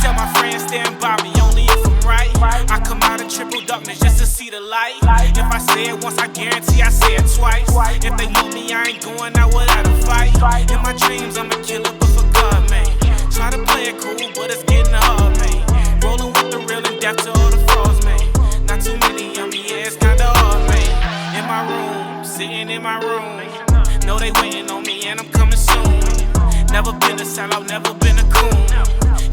tell my friends stand by me only if I'm right. I come out in triple darkness just to see the light. If I say it once, I guarantee I say it twice. If they want me, I ain't going out without a fight. In my dreams, I'm a killer, but for God, man. Try to play it cool, but it's getting hard, man. Rolling with the real and death to all the frauds, man. Not too many on me, yeah, it's kinda hard, man. In my room, sitting in my room. Know they waiting on me and I'm coming soon. Never been a sellout, never been a coon.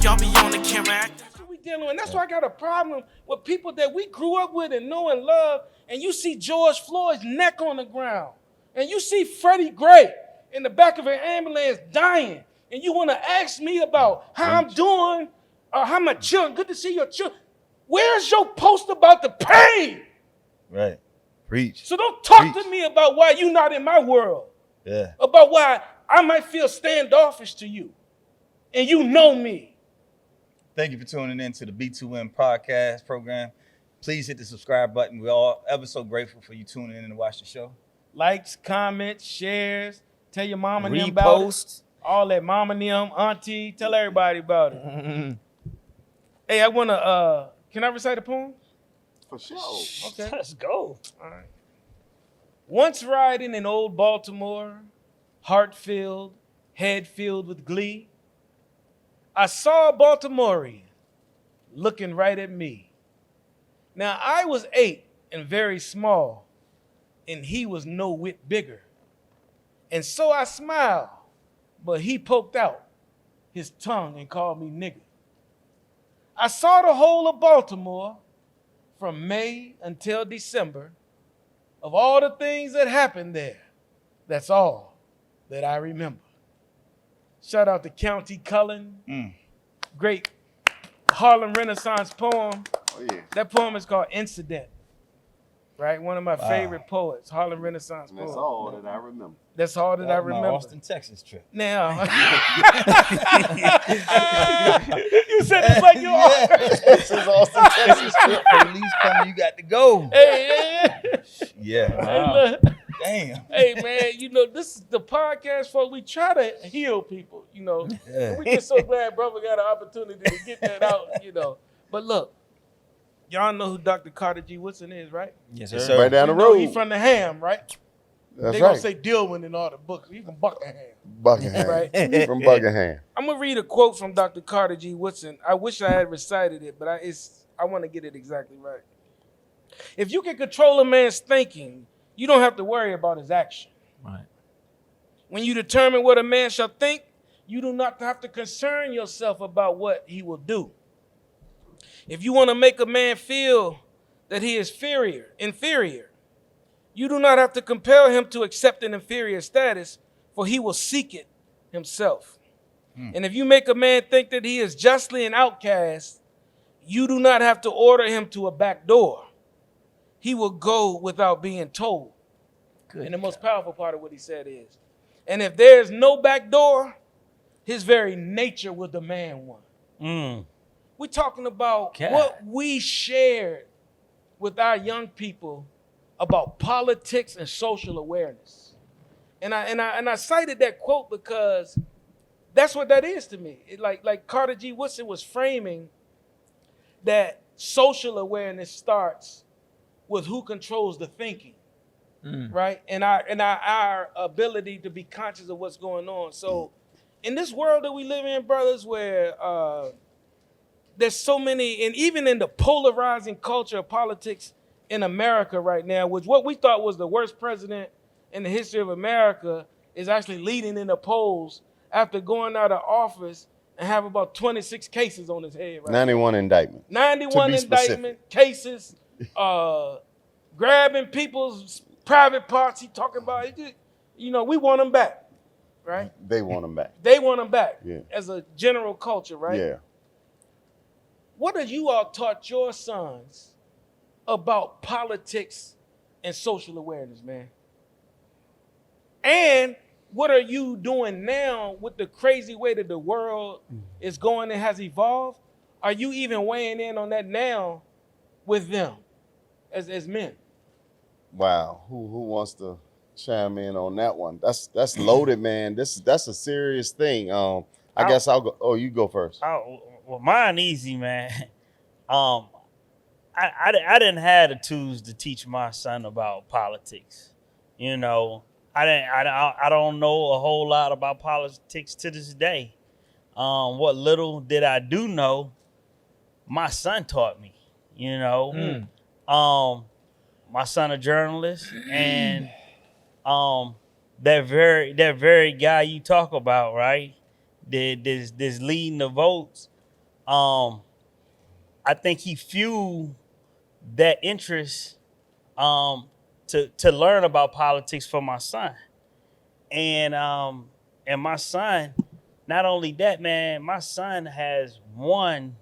Y'all be on the camera. That's what we dealing with. That's why I got a problem with people that we grew up with and know and love. And you see George Floyd's neck on the ground. And you see Freddie Gray in the back of an ambulance dying. And you want to ask me about how I'm doing or how my children. Good to see your children. Where's your post about the pain? Right. Preach. So don't talk to me about why you not in my world. Yeah. About why I might feel standoffish to you. And you know me. Thank you for tuning in to the B2M podcast program. Please hit the subscribe button. We're all ever so grateful for you tuning in to watch the show. Likes, comments, shares. Tell your mama and them about it. Repost. All that mama and them, auntie. Tell everybody about it. Hey, I want to, can I recite a poem? For sure. Okay. Let's go. All right. Once riding in old Baltimore, heart filled, head filled with glee, I saw a Baltimorean looking right at me. Now I was 8 and very small, and he was no whit bigger. And so I smiled, but he poked out his tongue and called me nigger. I saw the whole of Baltimore from May until December. Of all the things that happened there, that's all that I remember. Shout out to County Cullen. Great Harlem Renaissance poem. Oh, yeah. That poem is called Incident. Right? One of my favorite poets, Harlem Renaissance And poem. that's all that I remember. That's all that I My remember. Austin, Texas trip. Now, you said it's like you're This is Austin, Texas trip. Police coming, you got to go. Hey, Yeah. hey, look. Damn. Hey, man, you know, this is the podcast, folks. We try to heal people, you know. Yeah. We just so glad brother got an opportunity to get that out, you know. But look, y'all know who Dr. Carter G. Woodson is, right? Yes, Yes, sir. sir. Right down the You know road. he from the Ham, right? That's They gonna right. say Dillman in all the books. He from Buckingham, Buckingham. right? From Buckingham. I'm gonna read a quote from Dr. Carter G. Woodson. I wish I had recited it, but I want to get it exactly right. If you can control a man's thinking, you don't have to worry about his action. Right. When you determine what a man shall think, you do not have to concern yourself about what he will do. If you want to make a man feel that he is inferior, you do not have to compel him to accept an inferior status, for he will seek it himself. And if you make a man think that he is justly an outcast, you do not have to order him to a back door. He will go without being told. And the most powerful part of what he said is, and if there is no back door, his very nature will demand one. We're talking about God. what we shared with our young people about politics and social awareness. And I cited that quote because that's what that is to me. Like Carter G. Woodson was framing that social awareness starts with who controls the thinking. Right? And our ability to be conscious of what's going on. So in this world that we live in, brothers, where there's so many, and even in the polarizing culture of politics in America right now, which what we thought was the worst president in the history of America is actually leading in the polls after going out of office and have about 26 cases on his head right 91 indictment. 91 To be indictment cases, grabbing people's private parts. He talking about it. You know, we want them back, right? They want them back. They want them back Yeah. as a general culture, right? Yeah. What have you all taught your sons about politics and social awareness, man? And what are you doing now with the crazy way that the world is going and has evolved? Are you even weighing in on that now with them as men? Wow. Who wants to chime in on that one? That's loaded, man. That's a serious thing. I guess I'll go. Oh, you go first. Well, mine easy, man. I didn't have the tools to teach my son about politics. You know, I don't know a whole lot about politics to this day. What little did I do know, my son taught me. You know, my son a journalist, and that very guy you talk about, right? This leading the votes. I think he fueled that interest to learn about politics for my son. And my son, not only that, man, my son has won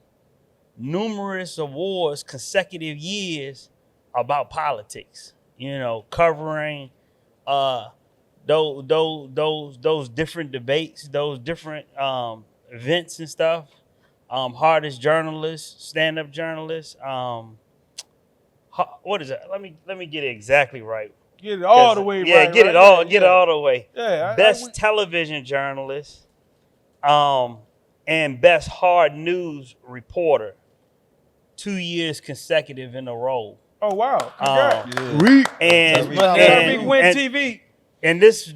numerous awards consecutive years about politics, you know, covering those different debates, those different events and stuff. Hardest journalist, stand-up journalist. What is that? Let me get it exactly right. Get it all the way right. Yeah, get it all the way. Yeah, best television journalist, and best hard news reporter, 2 years consecutive in a row. Oh wow! Congrats. And Win TV. And this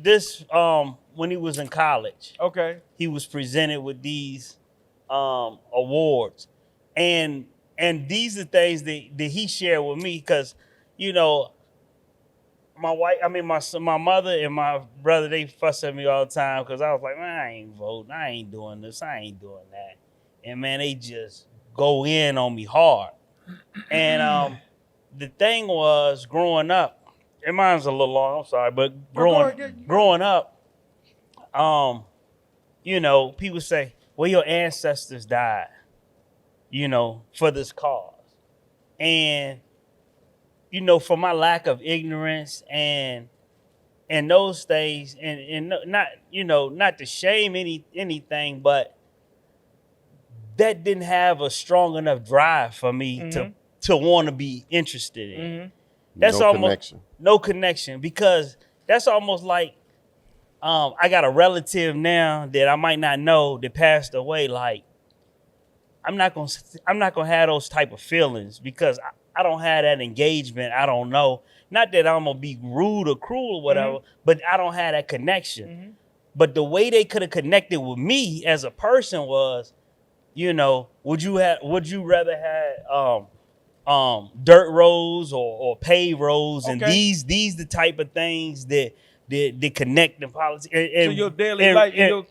when he was in college, Okay. he was presented with these awards, and these are things that he shared with me, because, you know, my mother and my brother, they fuss at me all the time because I was like, man, I ain't voting, I ain't doing this, I ain't doing that, and man, they just go in on me hard. And the thing was, growing up, and mine's a little long, I'm sorry, but growing up, you know, people say, well, your ancestors died, you know, for this cause. And, you know, for my lack of ignorance and those things, and not, you know, not to shame anything, but that didn't have a strong enough drive for me to want to be interested in. That's no connection, because that's almost like I got a relative now that I might not know that passed away. Like, I'm not gonna have those type of feelings because I don't have that engagement. I don't know. Not that I'm gonna be rude or cruel or whatever, but I don't have that connection. But the way they could have connected with me as a person was, you know, would you rather have dirt roads or paved roads? And these the type of things that connect in politics. So your daily life,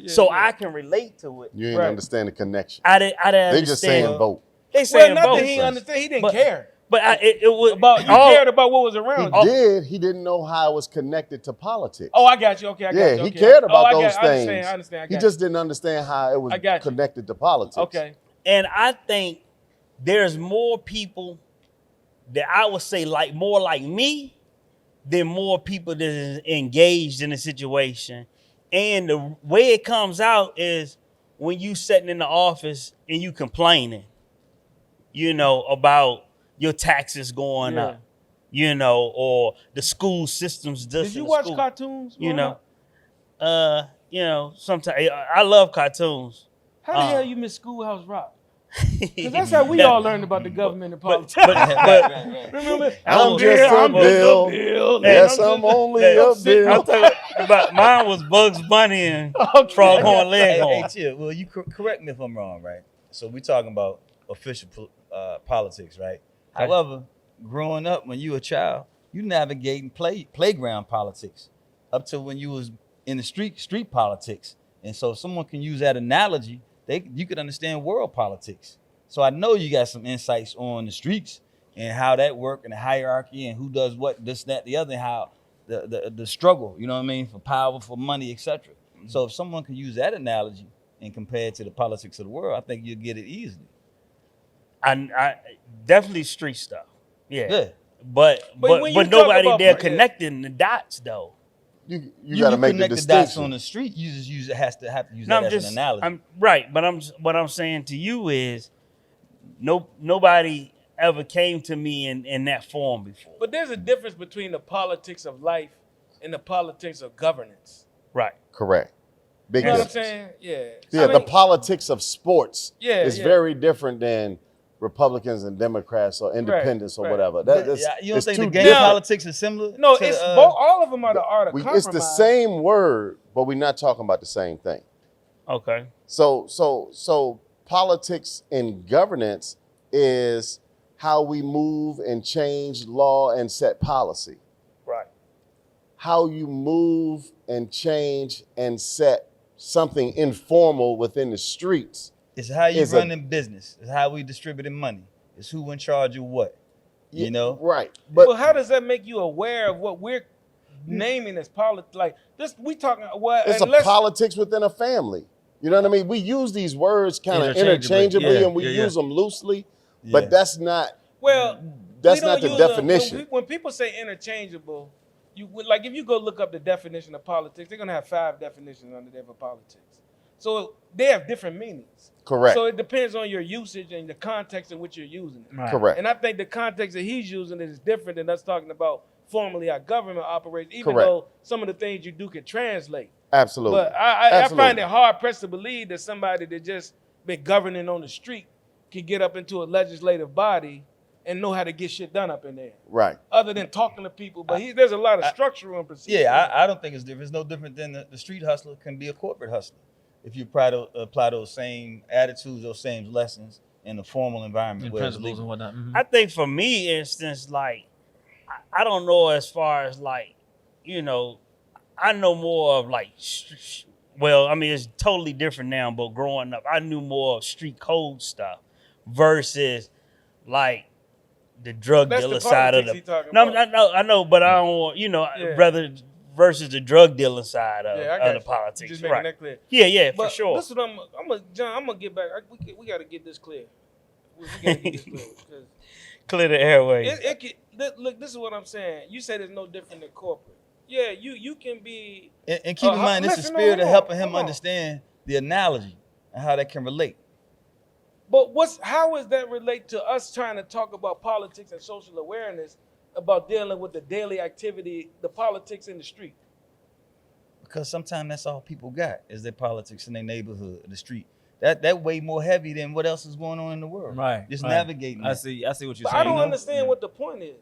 so I can relate to it. You didn't understand the connection. I didn't understand. They just saying vote. They saying not vote. that he understand. He didn't care. But it was About you cared about what was around. He did. He didn't know how it was connected to politics. Oh, I got you. Okay, I got you. Yeah, he cared about those I things. I understand. He just didn't understand how it was connected to politics. Okay. And I think there's more people that I would say more like me than more people that is engaged in the situation. And the way it comes out is when you sitting in the office and you complaining, you know, about your taxes going up, you know, or the school systems. Did you watch cartoons? You know, sometimes I love cartoons. How the hell you miss Schoolhouse Rock? Because that's how we all learned about the government and politics. Remember, I'm just a bill. Yes, I'm only a bill. I'm talking about mine was Bugs Bunny and Froghorn Leghorn. Hey, chill. Well, you correct me if I'm wrong, right? So we're talking about official politics, right? Okay. However, growing up when you were a child, you navigating playground politics up to when you was in the street politics. And so if someone can use that analogy, you could understand world politics. So I know you got some insights on the streets and how that work and the hierarchy and who does what, this, that, the other, and how the struggle, you know what I mean, for power, for money, etc. So if someone can use that analogy and compare it to the politics of the world, I think you'll get it easily. I definitely street stuff. Yeah. But when you talk nobody about- there connecting the dots though. You got to make the connect the dots distinction. on the street. You just have to use No, that as an analogy. I'm right, but what I'm saying to you is nobody ever came to me in that form before. But there's a difference between the politics of life and the politics of governance. Right. Correct. Big You know what I'm difference. saying? Yeah. Yeah, I the mean, politics of sports Yeah, is yeah. very different than Republicans and Democrats or independents or right. whatever. But, That's, you don't it's think the too game different. politics is similar? no, to, it's both. All of them are the art of compromise. It's the same word, but we're not talking about the same thing. Okay. So politics and governance is how we move and change law and set policy. Right. How you move and change and set something informal within the streets. It's how you is a- run in business. It's how we distributing money. It's who in charge of what. You know? Right. But Well, how does that make you aware of what we're naming as politics? Like this, we talking. Well, it's a unless, politics within a family. You know what I mean? We use these words kind of Interchangeably. interchangeably Yeah, and we yeah, yeah. use them loosely, Yeah. but that's not Well, that's we don't not the use them- definition. when people say interchangeable, like if you go look up the definition of politics, they're gonna have 5 definitions under there for politics. So they have different meanings. Correct. So it depends on your usage and the context in which you're using it. Right. Correct. And I think the context that he's using is different than us talking about formally how government operates, even Correct. though some of the things you do can translate. Absolutely. But I Absolutely. find it hard pressed to believe that somebody that just been governing on the street can get up into a legislative body and know how to get shit done up in there, Right. other than talking to people. But there's a lot of structural and procedure. Yeah, I don't think it's different. It's no different than the street hustler can be a corporate hustler. If you apply those same attitudes, those same lessons in a formal environment And where it's principles and legal. whatnot. Mhm. I think for me, instance, like I don't know as far as like, you know, I know more of like, well, I mean, it's totally different now, but growing up, I knew more of street code stuff versus like the drug That's the dealer side of politics he the. talking No, about. I know, but I don't want, you know, Yeah. rather versus the drug dealing side of, Yeah, I of got the you. politics. Just making Right. that clear. Yeah, for But sure. This is what John, I'm gonna get back. We got to get this clear. We got to get this clear. 'Cause Clear the airways. look, this is what I'm saying. You said it's no different than corporate. Yeah, you can be. And keep in mind, it's the listen, spirit hold of on, helping him hold on. understand the analogy and how that can relate. But how does that relate to us trying to talk about politics and social awareness about dealing with the daily activity, the politics in the street? Because sometimes that's all people got is their politics in their neighborhood, the street. That way more heavy than what else is going on in the world. Right. Just right. navigating. I that. see what you're But saying. I don't know? understand what the point is.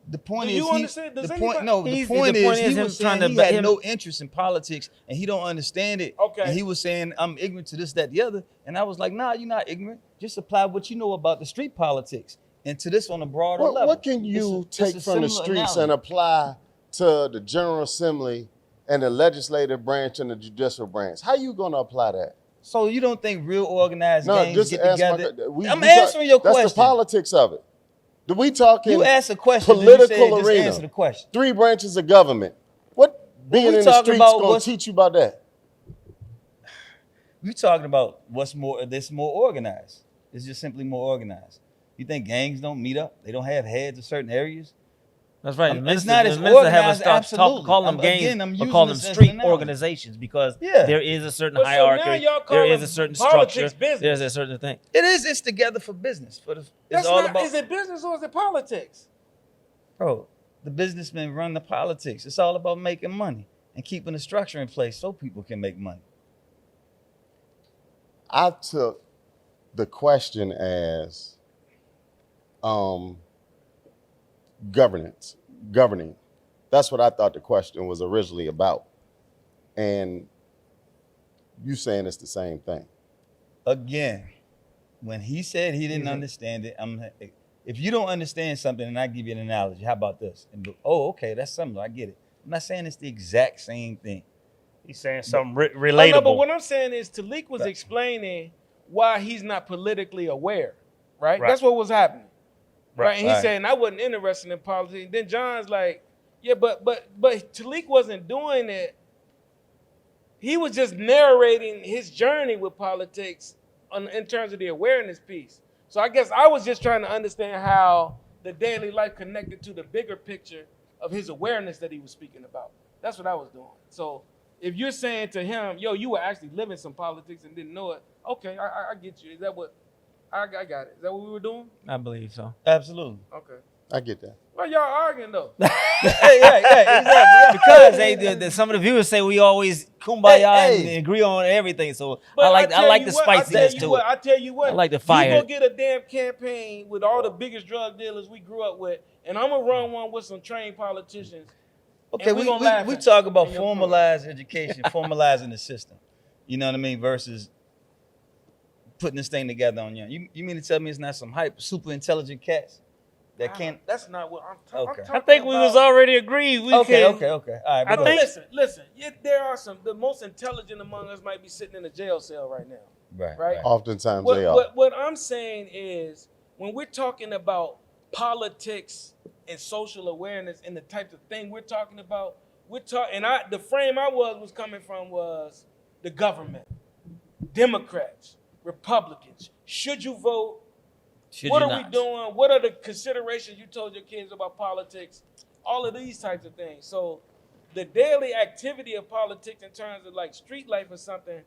The point Do is, you understand? Does the anybody- point, no, the He's- point the point is, is he him was trying saying to he had him- no interest in politics and he don't understand it. Okay. And he was saying, I'm ignorant to this, that, the other. And I was like, nah, you're not ignorant. Just apply what you know about the street politics and to this on a broader level. What can you It's a take from the similar streets analogy. and apply to the General Assembly and the legislative branch and the judicial branch? How you going to apply that? So you don't think real organized No, gangs just get ask together? I'm we answering your That's question. the politics of it. Do we talking You asked a question. political Political you said, arena? just answer the question. 3 branches of government. What being we in the talking streets about going what's- to teach you about that? We talking about what's more. This more organized. It's just simply more organized. You think gangs don't meet up? They don't have heads of certain areas. That's right. It's not as the minister have organized, us stop absolutely. call them I'm- gangs, again, I'm but using call them this as an street analogy. organizations because Yeah. there is a certain But so now hierarchy. y'all call There is them a certain politics structure. business. There's a certain thing. It is. It's together for business. It's That's all not. about. Is it business or is it politics? Bro, the businessmen run the politics. It's all about making money and keeping the structure in place so people can make money. I took the question as governing. That's what I thought the question was originally about. And you saying it's the same thing. Again, when he said he didn't understand it, if you don't understand something and I give you an analogy, how about this? And okay, that's similar. I get it. I'm not saying it's the exact same thing. He's saying something Oh, relatable. no, but what I'm saying is Talik was Right. explaining why he's not politically aware, right? Right. That's what was happening, right? Right. And he's Right. saying I wasn't interested in politics. Then John's like, yeah, but Talik wasn't doing it. He was just narrating his journey with politics in terms of the awareness piece. So I guess I was just trying to understand how the daily life connected to the bigger picture of his awareness that he was speaking about. That's what I was doing. So if you're saying to him, yo, you were actually living some politics and didn't know it, okay, I get you. Is that what, I got it. Is that what we were doing? I believe so. Absolutely. Okay. I get that. Why y'all arguing though? Exactly. Because some of the viewers say we always kumbaya Hey. and agree on everything. So But I like tell the you what, spiciness to it. I tell you what. I like the You fire. go get a damn campaign with all the biggest drug dealers we grew up with, and I'm gonna run one with some trained politicians. Okay, And we gonna laugh we at talk you about in your formalized education, formalizing the system. You know what I mean? Versus putting this thing together on you. You mean to tell me it's not some hype, super intelligent cats that can't? That's not what I'm talking. Okay. I'm I think we was about- already agreed. We Okay. can, All right. I go think- ahead. Listen. There are some. The most intelligent among us might be sitting in a jail cell right now. right? Oftentimes they are. What I'm saying is, when we're talking about politics and social awareness and the types of thing we're talking about, the frame I was coming from was the government, Democrats, Republicans. Should you vote? What are we doing? What are the considerations you told your kids about politics? All of these types of things. So the daily activity of politics in terms of like street life or something,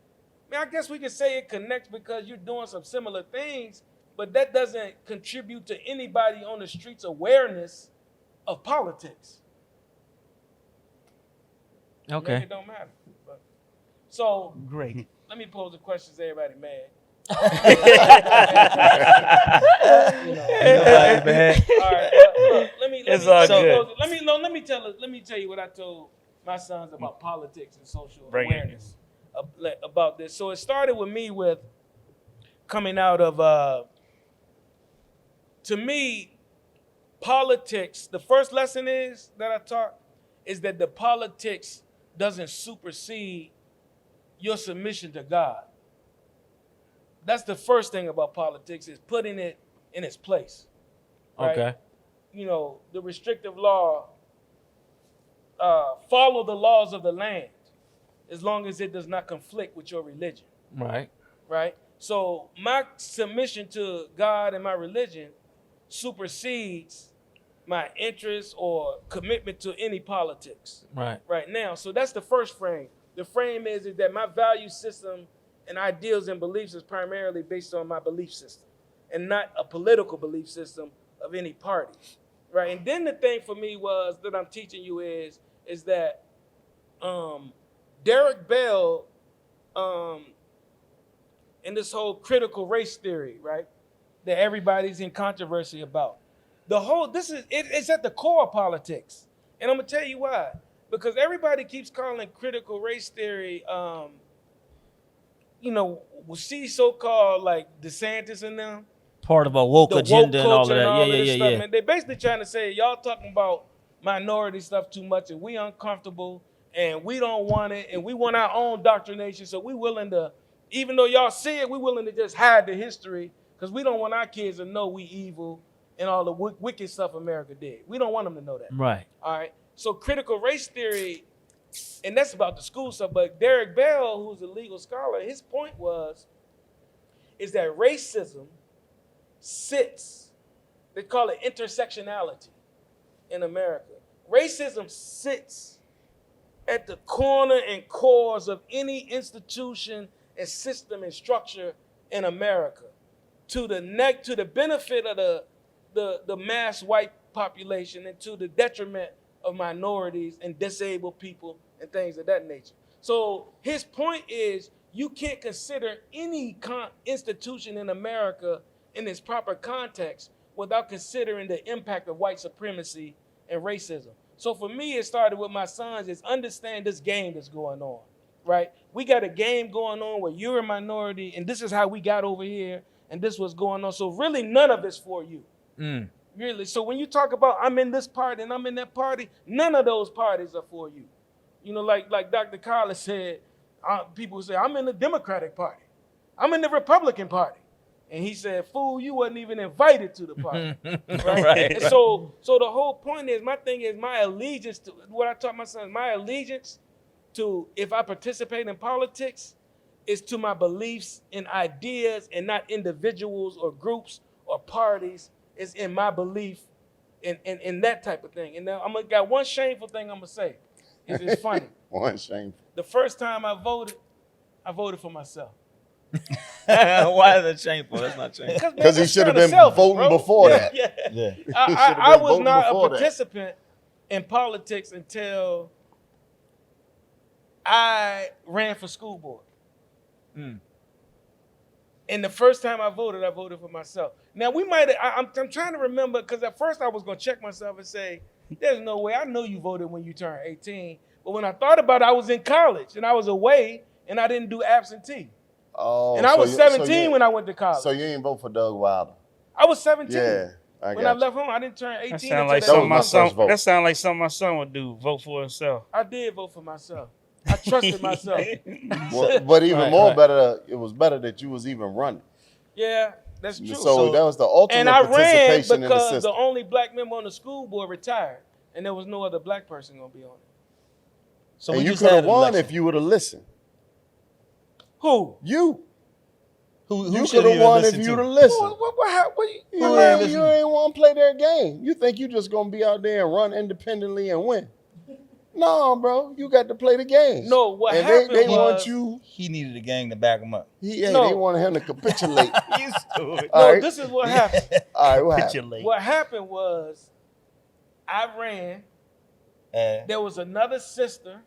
I guess we could say it connects because you're doing some similar things, but that doesn't contribute to anybody on the streets' awareness of politics. Okay. Maybe it don't matter. So Great. let me pose a question so everybody mad. Everybody bad. All right, look, It's all good. let me tell you what I told my sons about politics and social Bring it. awareness about this. So it started with me with coming out of to me, politics, the first lesson is that I taught is that the politics doesn't supersede your submission to God. That's the first thing about politics, is putting it in its place. Right? Okay. You know, the restrictive law, follow the laws of the land as long as it does not conflict with your religion, Right. right? So my submission to God and my religion supersedes my interest or commitment to any politics Right. now. So that's the first frame. The frame is that my value system and ideals and beliefs is primarily based on my belief system and not a political belief system of any party, right? And then the thing for me was that I'm teaching you is that Derek Bell and this whole critical race theory, right, that everybody's in controversy about. It's at the core of politics. And I'm gonna tell you why. Because everybody keeps calling critical race theory, we see so-called like DeSantis and them, Part of a woke the agenda woke and all of culture that. and this Yeah. stuff, man. They're basically trying to say, y'all talking about minority stuff too much and we uncomfortable and we don't want it and we want our own doctrination. So we willing to, even though y'all see it, we willing to just hide the history because we don't want our kids to know we evil and all the wicked stuff America did. We don't want them to know that. Right. All right. So critical race theory, and that's about the school stuff, but Derek Bell, who's a legal scholar, his point is that racism sits, they call it intersectionality in America. Racism sits at the corner and cores of any institution and system and structure in America to the benefit of the mass white population and to the detriment of minorities and disabled people and things of that nature. So his point is you can't consider any institution in America in its proper context without considering the impact of white supremacy and racism. So for me, it started with my sons is understand this game that's going on, right? We got a game going on where you're a minority and this is how we got over here and this was going on. So really none of it's for you. Really. So when you talk about I'm in this party and I'm in that party, none of those parties are for you. You know, like Dr. Collins said, people say, I'm in the Democratic Party. I'm in the Republican Party. And he said, fool, you wasn't even invited to the party. Right? And so the whole point is, my thing is my allegiance to what I taught my sons, my allegiance to, if I participate in politics, is to my beliefs and ideas and not individuals or groups or parties. It's in my belief in that type of thing. And now got one shameful thing I'm gonna say. It's funny. One shame. The first time I voted for myself. Why is that shameful? That's not shameful. man, Because he that's should have kinda been selfish, voting bro. before Yeah, that. yeah. Yeah. should've I been was voting not before a that. participant in politics until I ran for school board. Mm. And the first time I voted for myself. Now we might. I'm trying to remember because at first I was gonna check myself and say, "There's no way. I know you voted when you turned 18." But when I thought about it, I was in college and I was away and I didn't do absentee. Oh, And I so was you- 17 you- when I went to college. So you ain't vote for Doug Wilder? I was 17. Yeah, I When got I you. left home, I didn't turn 18 That until sound like that something my was my son. first vote. That sound like something my son would do. Vote for himself. I did vote for myself. I trusted myself. Well, but even Right, more right. better, it was better that you was even running. Yeah, that's true. So that was the ultimate and I ran participation in the because the system. only black member on the school board retired, and there was no other black person gonna be on it. So And we you just could had have an won election. if you would have listened. Who? You Who you should could have won if listened you'd to? have listened. You You ain't ain't want to play their game. You think you just gonna be out there and run independently and win? No, bro. You got to play the game. No, what and happened they was want you. He needed a gang to back him up. They No. wanted him to capitulate. You stupid. All no. right. This is what happened. All right, what happened? Capitulate. What happened was, I ran. And There was another sister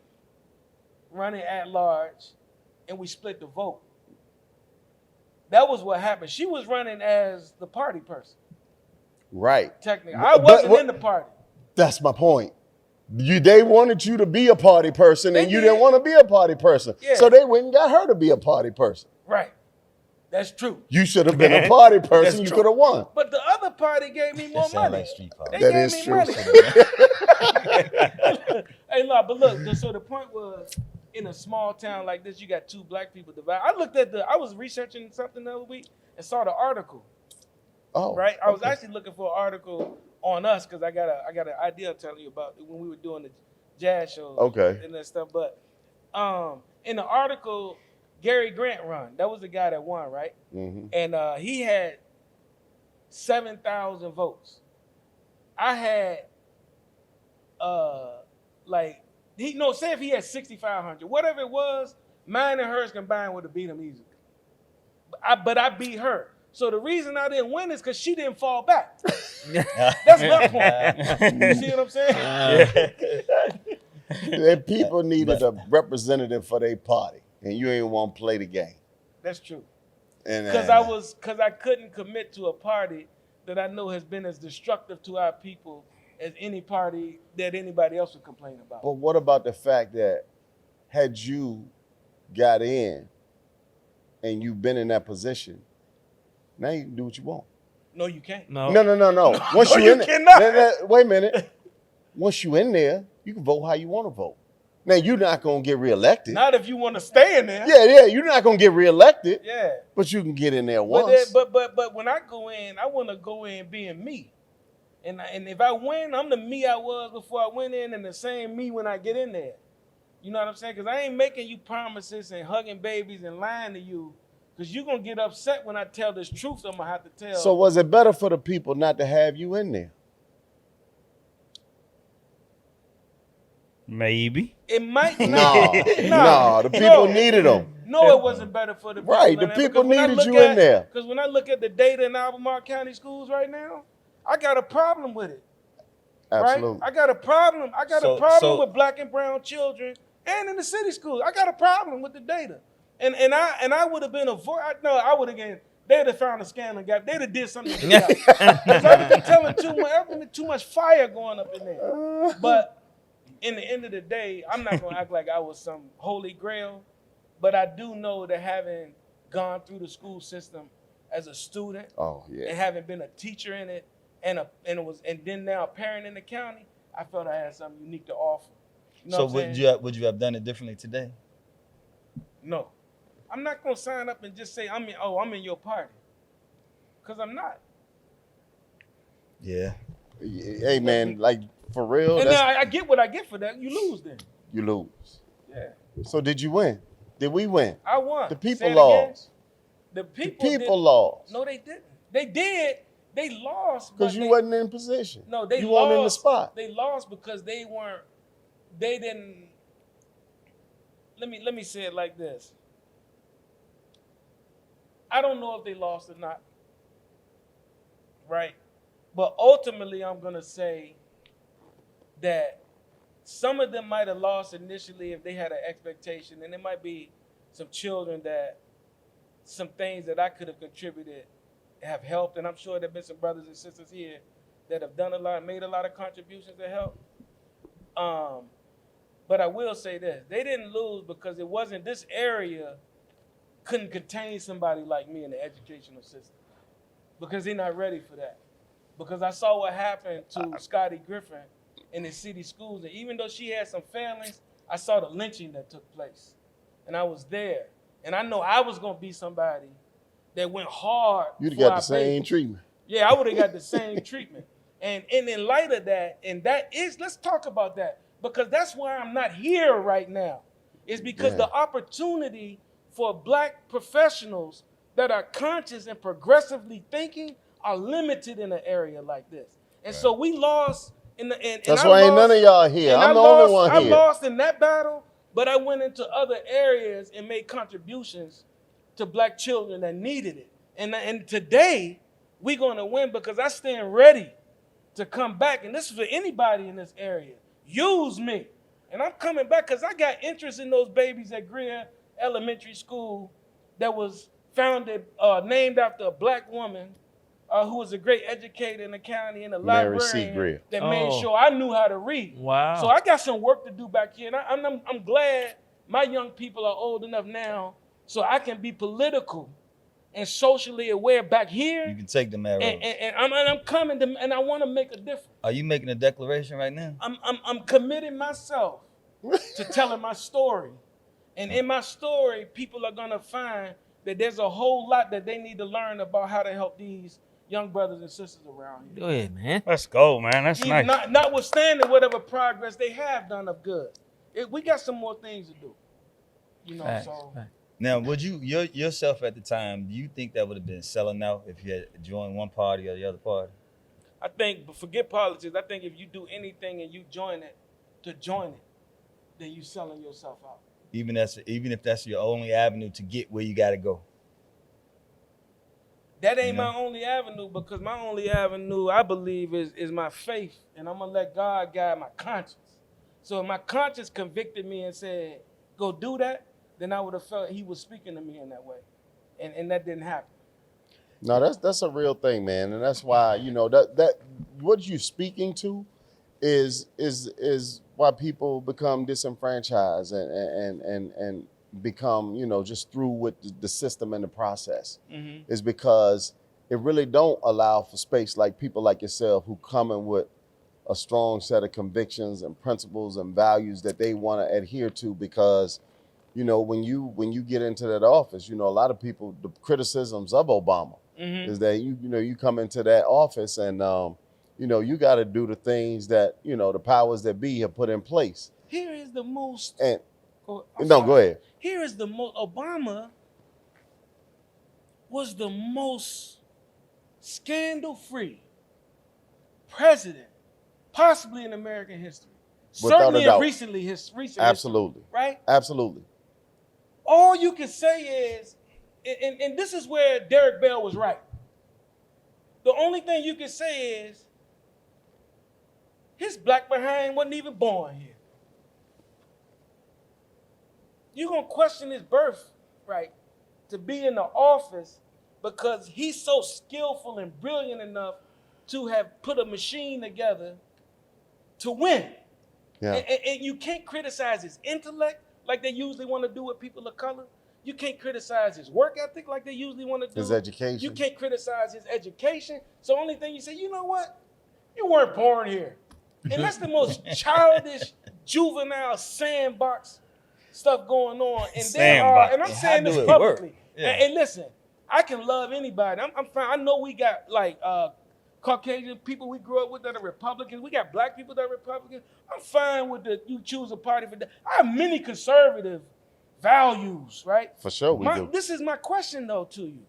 running at large, and we split the vote. That was what happened. She was running as the party person. Right. Technically, I But wasn't what- in the party. That's my point. They wanted you to be a party person, and They you did. didn't want to be a party person. Yeah. So they went and got her to be a party person. Right. That's true. You should have been a party That's person. You true. could have won. But the other party gave me more that sound money. like street They politics. That gave is me true. money. Hey, look, but look. So the point was, in a small town like this, you got two black people divided. I was researching something the other week and saw the article. Oh, Right. I was okay. actually looking for an article on us because I got an idea to tell you about when we were doing the jazz shows. Okay. And that stuff. But in the article, Gary Grant run. That was the guy that won, right? Mhm. And he had 7,000 votes. I had say if he had 6,500, whatever it was, mine and hers combined would have beat him easily. But I beat her. So the reason I didn't win is because she didn't fall back. That's my point. You see what I'm saying? And people needed a representative for their party, and you ain't want to play the game. That's true. And Because I couldn't commit to a party that I know has been as destructive to our people as any party that anybody else would complain about. But what about the fact that had you got in and you've been in that position, now you can do what you want. No, you can't. No. No. Once No, you you in there, cannot. wait a minute. Once you in there, you can vote how you want to vote. Now you're not gonna get reelected. Not if you want to stay in there. Yeah, you're not gonna get reelected, Yeah. but you can get in there But, once. but when I go in, I want to go in being me. And if I win, I'm the me I was before I went in and the same me when I get in there. You know what I'm saying? Because I ain't making you promises and hugging babies and lying to you. Because you're going to get upset when I tell this truth I'm going to have to tell. So was it better for the people not to have you in there? Maybe. it might No, not. no, the people needed them. No, it wasn't better for the people. Right, the man, people because when I needed look you in there. Because when I look at the data in Albemarle County schools right now, I got a problem with it. Absolutely. Right? I got a problem. I got So- a problem so- with black and brown children, and in the city schools, I got a problem with the data. And I would have been I would have again. They'd have found a scandal gap. They'd have did something to get out. Because I've been telling too much fire going up in there. But in the end of the day, I'm not gonna act like I was some holy grail. But I do know that having gone through the school system as a student Oh and yeah. having been a teacher in it and then now a parent in the county, I felt I had something unique to offer. You know So what I'm saying? would you have done it differently today? No. I'm not gonna sign up and just say I'm in your party. Cause I'm not. Yeah. Hey man, like for real, And that's, now I get what I get for that. You lose then. you lose. Yeah. So did you win? Did we win? I won. The Say people it again. lost. The The people, people did, lost. No, they didn't. They did. They lost. Because but you they- wasn't in position. No, they you lost. weren't in the spot. They lost because they didn't. Let me say it like this. I don't know if they lost or not, right? But ultimately, I'm going to say that some of them might have lost initially if they had an expectation, and there might be some children that some things that I could have contributed have helped, and I'm sure there have been some brothers and sisters here that have done a lot, made a lot of contributions to help. But I will say this, they didn't lose because it wasn't, this area couldn't contain somebody like me in the educational system because they're not ready for that. Because I saw what happened to Scotty Griffin in the city schools, and even though she had some failings, I saw the lynching that took place, and I was there. And I know I was going to be somebody that went hard. You'd have for got our the same babies. treatment. Yeah, I would have got the same treatment. And in light of that, and that is, let's talk about that, because that's why I'm not here right now. Is because the opportunity for black professionals that are conscious and progressively thinking are limited in an area like this. And so we lost in the and That's I why ain't lost- none of y'all here. and I'm I the only lost- one I here. lost in that battle, but I went into other areas and made contributions to black children that needed it. And today, we're going to win because I stand ready to come back. And this is for anybody in this area. Use me. And I'm coming back because I got interest in those babies at Greer Elementary School that was founded, named after a black woman who was a great educator in the county and a Mary C. librarian Greer. that made Oh. sure I knew how to read. Wow. So I got some work to do back here. And I'm glad my young people are old enough now so I can be political and socially aware back here. You can take them arrows. And I'm coming to, and I want to make a difference. Are you making a declaration right now? I'm committing myself to telling my story. And in my story, people are going to find that there's a whole lot that they need to learn about how to help these young brothers and sisters around here. Go ahead, man. Let's go, man. That's Even nice. notwithstanding whatever progress they have done of good. We got some more things to do. You know, Facts, so facts. Now, would you yourself at the time? Do you think that would have been selling out if you had joined one party or the other party? I think, but forget politics. I think if you do anything and you join it, then you selling yourself out. Even if that's your only avenue to get where you got to go. That ain't You know? my only avenue, because my only avenue, I believe, is my faith. And I'm going to let God guide my conscience. So if my conscience convicted me and said, go do that, then I would have felt he was speaking to me in that way. And that didn't happen. No, that's a real thing, man, and that's why that what you're speaking to is why people become disenfranchised and become just through with the system and the process. Mm-hmm. Is because it really don't allow for space like people like yourself who come in with a strong set of convictions and principles and values that they want to adhere to, because when you get into that office, a lot of people, the criticisms of Obama Mm-hmm. is that you come into that office and you got to do the things that the powers that be have put in place. Here is the most. And Go go ahead. Here is the most. Obama was the most scandal-free president, possibly in American history. Without Certainly a doubt. in recent history. Absolutely. Right? Absolutely. All you can say is, and this is where Derek Bell was right. The only thing you can say is, his black behind wasn't even born here. You're going to question his birth, right, to be in the office because he's so skillful and brilliant enough to have put a machine together to win. Yeah. And you can't criticize his intellect like they usually want to do with people of color. You can't criticize his work ethic like they usually want to do. His education. You can't criticize his education. So only thing you say, you know what? You weren't born here. And that's the most childish, juvenile sandbox stuff going on. And there are, and I'm And how saying do this it work? publicly. Yeah. And listen, I can love anybody. I'm fine. I know we got like Caucasian people we grew up with that are Republicans. We got black people that are Republicans. I'm fine with you choose a party for that. I have many conservative values, right? For sure we do. This is my question though to you.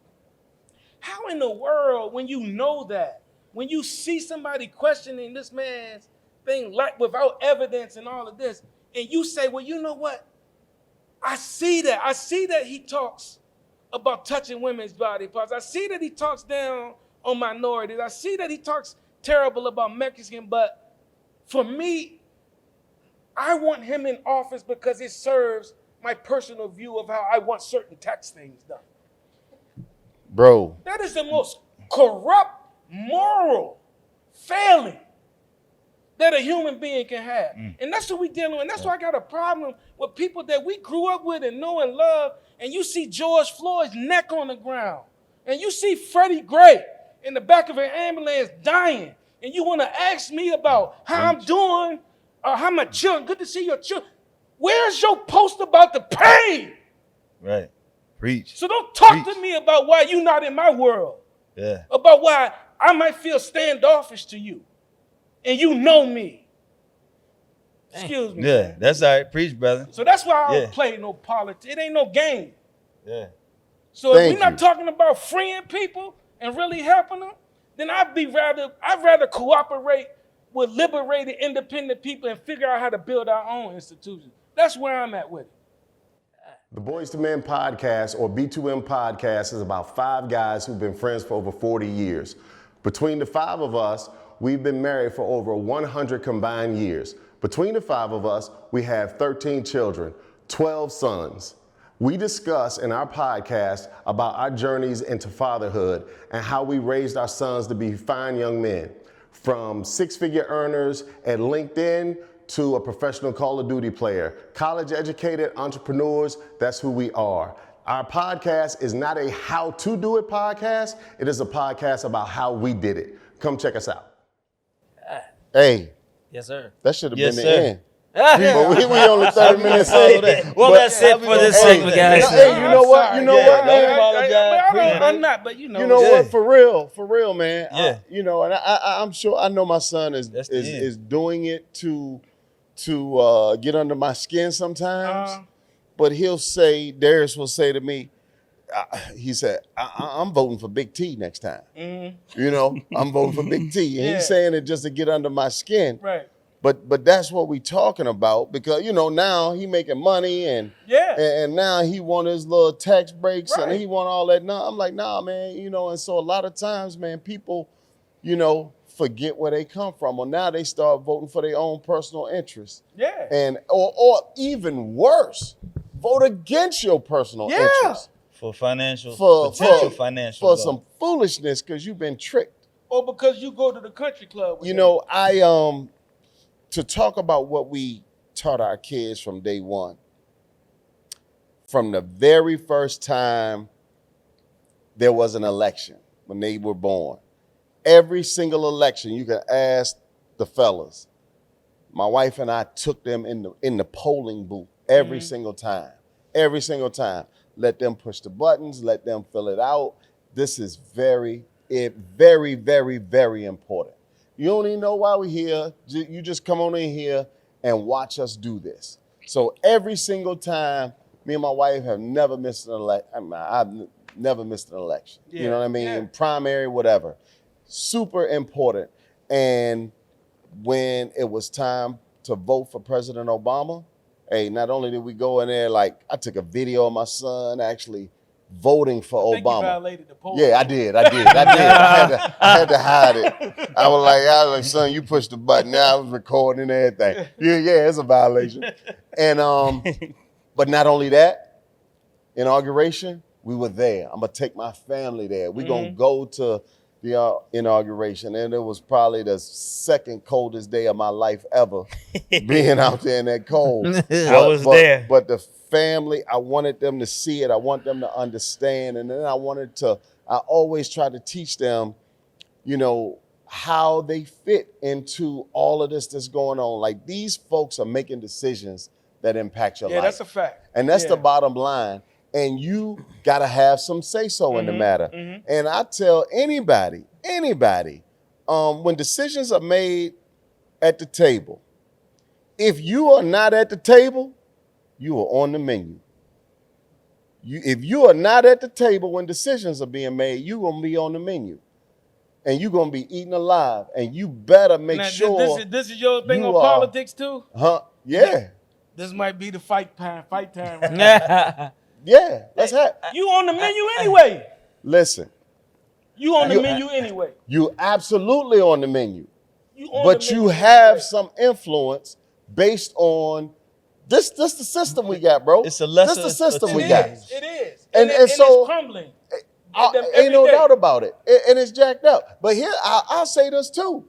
How in the world, when you know that, when you see somebody questioning this man's thing like without evidence and all of this, and you say, well, you know what? I see that he talks about touching women's body parts. I see that he talks down on minorities. I see that he talks terrible about Mexican, but for me, I want him in office because it serves my personal view of how I want certain tax things done. Bro, That is the most corrupt, moral failing that a human being can have. And that's what we dealing with. And that's why I got a problem with people that we grew up with and know and love. And you see George Floyd's neck on the ground. And you see Freddie Gray in the back of an ambulance dying. And you want to ask me about how I'm doing or how my children. Good to see your children. Where's your post about the pain? Right. Preach. So don't talk Preach. to me about why you're not in my world. Yeah. About why I might feel standoffish to you. And you know me. Excuse me. Yeah, man. that's all right. Preach, brother. So that's why I don't Yeah. play no politics. It ain't no game. Yeah. So if Thank we're not you. talking about freeing people and really helping them, then I'd rather cooperate with liberated, independent people and figure out how to build our own institutions. That's where I'm at with it. the Boys to Men podcast, or B2M podcast, is about 5 guys who've been friends for over 40 years. Between the 5 of us, we've been married for over 100 combined years. Between the 5 of us, we have 13 children, 12 sons. We discuss in our podcast about our journeys into fatherhood and how we raised our sons to be fine young men. From 6-figure earners at LinkedIn to a professional Call of Duty player, college educated entrepreneurs, that's who we are. Our podcast is not a how to do it podcast. It is a podcast about how we did it. Come check us out. Hey, Yes, sir. that should have Yes, been sir. the end. But we only 30 minutes Follow in. that. Well, But- that's it for this segment, guys. Hey, you know what? You know Yeah, what, don't man? apologize. I'm not, but you know. You know Yeah. what? For real, man. Yeah. You know, and I'm sure I know my son is That's the end. is doing it to get under my skin sometimes. But he'll say, Darius will say to me, he said, I'm voting for Big T next time. You know, I'm voting for Big T. And Yeah. he's saying it just to get under my skin. Right. But that's what we talking about, because, you know, now he making money and Yeah. and now he want his little tax breaks and Right. he want all that. Now I'm like, nah, man, you know, and so a lot of times, man, people, you know, forget where they come from. Or now they start voting for their own personal interests. Yeah. And or even worse, vote against your personal Yeah. interests For financial, For- potential for- financial for goal. some foolishness because you've been tricked. Or because you go to the country club with You them. know, to talk about what we taught our kids from day one, from the very first time there was an election when they were born, every single election, you can ask the fellas. My wife and I took them in the polling booth every single time. Every single time. Let them push the buttons, let them fill it out. This is very, very, very important. You don't even know why we're here. You just come on in here and watch us do this. So every single time, me and my wife have never missed an election. I've never missed an election. You know what I mean? Yeah. Primary, whatever. Super important. And when it was time to vote for President Obama, hey, not only did we go in there, like, I took a video of my son actually voting for I think you Obama. violated the poll. Yeah, I did. I had to hide it. I was like, son, you pushed the button. Now I was recording and everything. Yeah, it's a violation. And but not only that, inauguration, we were there. I'm gonna take my family there. We're gonna go to the inauguration, and it was probably the second coldest day of my life ever, being out there in that cold. I was there. But the family, I wanted them to see it. I want them to understand. And then I always try to teach them, you know, how they fit into all of this that's going on. Like, these folks are making decisions that impact your Yeah, life. that's a fact. And that's the Yeah. bottom line. And you got to have some say-so in the matter. And I tell anybody, when decisions are made at the table, if you are not at the table, you are on the menu. If you are not at the table when decisions are being made, you're going to be on the menu. And you're going to be eaten alive. And you better make Now, sure. this is your thing you on are- politics too? Huh? Yeah. This might be the fight time right now. Yeah, let's have. You on the menu anyway. Listen, You on the You- menu anyway. you absolutely on the menu, You on but the you menu have anyway. some influence based on this. This the system we got, bro. It's a lesser This the system of we two got. evils. It is. And it's so- crumbling. Ain't no doubt about it. And it's jacked up. But here, I'll say this too.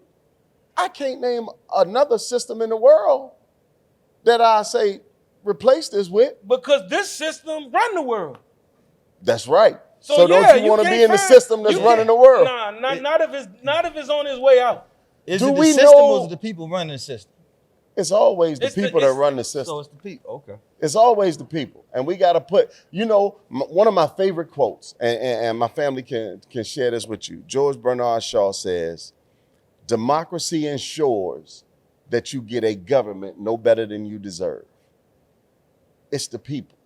I can't name another system in the world that I say replace this with. Because this system run the world. That's right. So, So, don't yeah, you want to can't be in the find- system that's you running can't- the world? Nah, not if it's on his way out. Is Do it the we system know- or is it the people running the system? It's always the It's the- people that it's- run the So system. it's the people. Okay. It's always the people. And we got to put, one of my favorite quotes, and my family can share this with you. George Bernard Shaw says, democracy ensures that you get a government no better than you deserve. It's the people.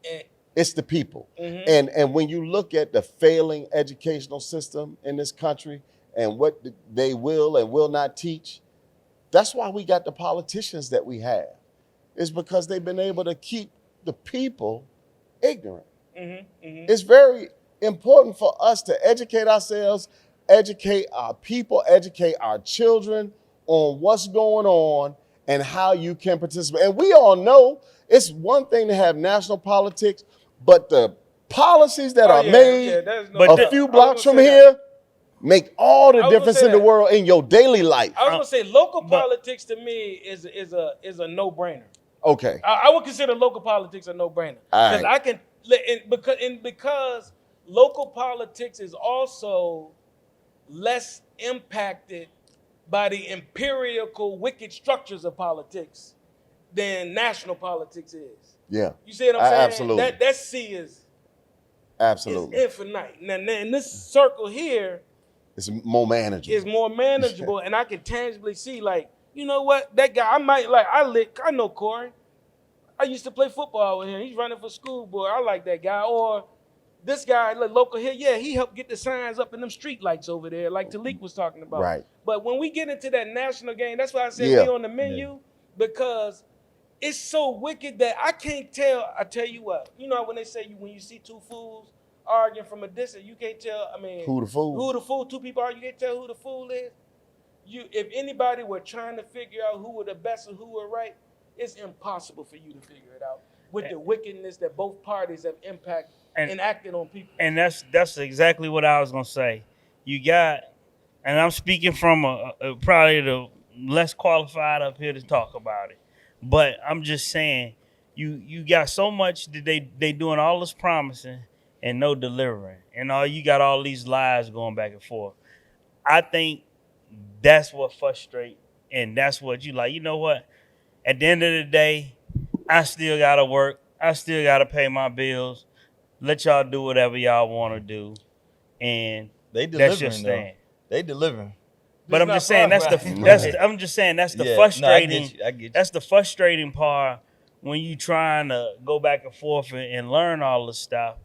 And- It's the people. Mhm. And when you look at the failing educational system in this country and what they will and will not teach, that's why we got the politicians that we have. It's because they've been able to keep the people ignorant. It's very important for us to educate ourselves, educate our people, educate our children on what's going on and how you can participate. And we all know it's one thing to have national politics, but the policies that Oh, are yeah, made yeah, there's no But a doubt. few I was blocks gonna from say here make all the I was gonna difference say in the that. world in your daily life. I was gonna say local But- politics to me is a no brainer. Okay. I would consider local politics a no brainer All because right. I can because local politics is also less impacted by the empirical wicked structures of politics than national politics is. Yeah, You see what I'm saying? Absolutely. That sea is absolutely. infinite. Now in this circle here It's more manageable. is more manageable, and I can tangibly see, like, you know what, that guy, I know Corey. I used to play football with him. He's running for school board. I like that guy. Or this guy, like, local here, yeah, he helped get the signs up in them street lights over there, like Talik was talking about. Right. But when we get into that national game, that's why I said Yeah. we on the menu, because it's so wicked that I can't tell. I tell you what, you know when they say when you see two fools arguing from a distance, you can't tell. I mean, Who the fool? Who the fool? Two people argue, you can't tell who the fool is. If anybody were trying to figure out who were the best and who were right, it's impossible for you to figure it out with the wickedness that both parties have enacted on people. And that's exactly what I was gonna say. You got, and I'm speaking from probably the less qualified up here to talk about it, but I'm just saying you got so much that they doing all this promising and no delivering, and you got all these lies going back and forth. I think that's what frustrates, and that's what you like. You know what? At the end of the day, I still gotta work. I still gotta pay my bills. Let y'all do whatever y'all want to do, and They that's your delivering though. stand. They delivering. But I'm not just saying fun, right? I'm just saying that's the Yeah, no, I frustrating. get you. I get you. That's the frustrating part when you trying to go back and forth and learn all this stuff,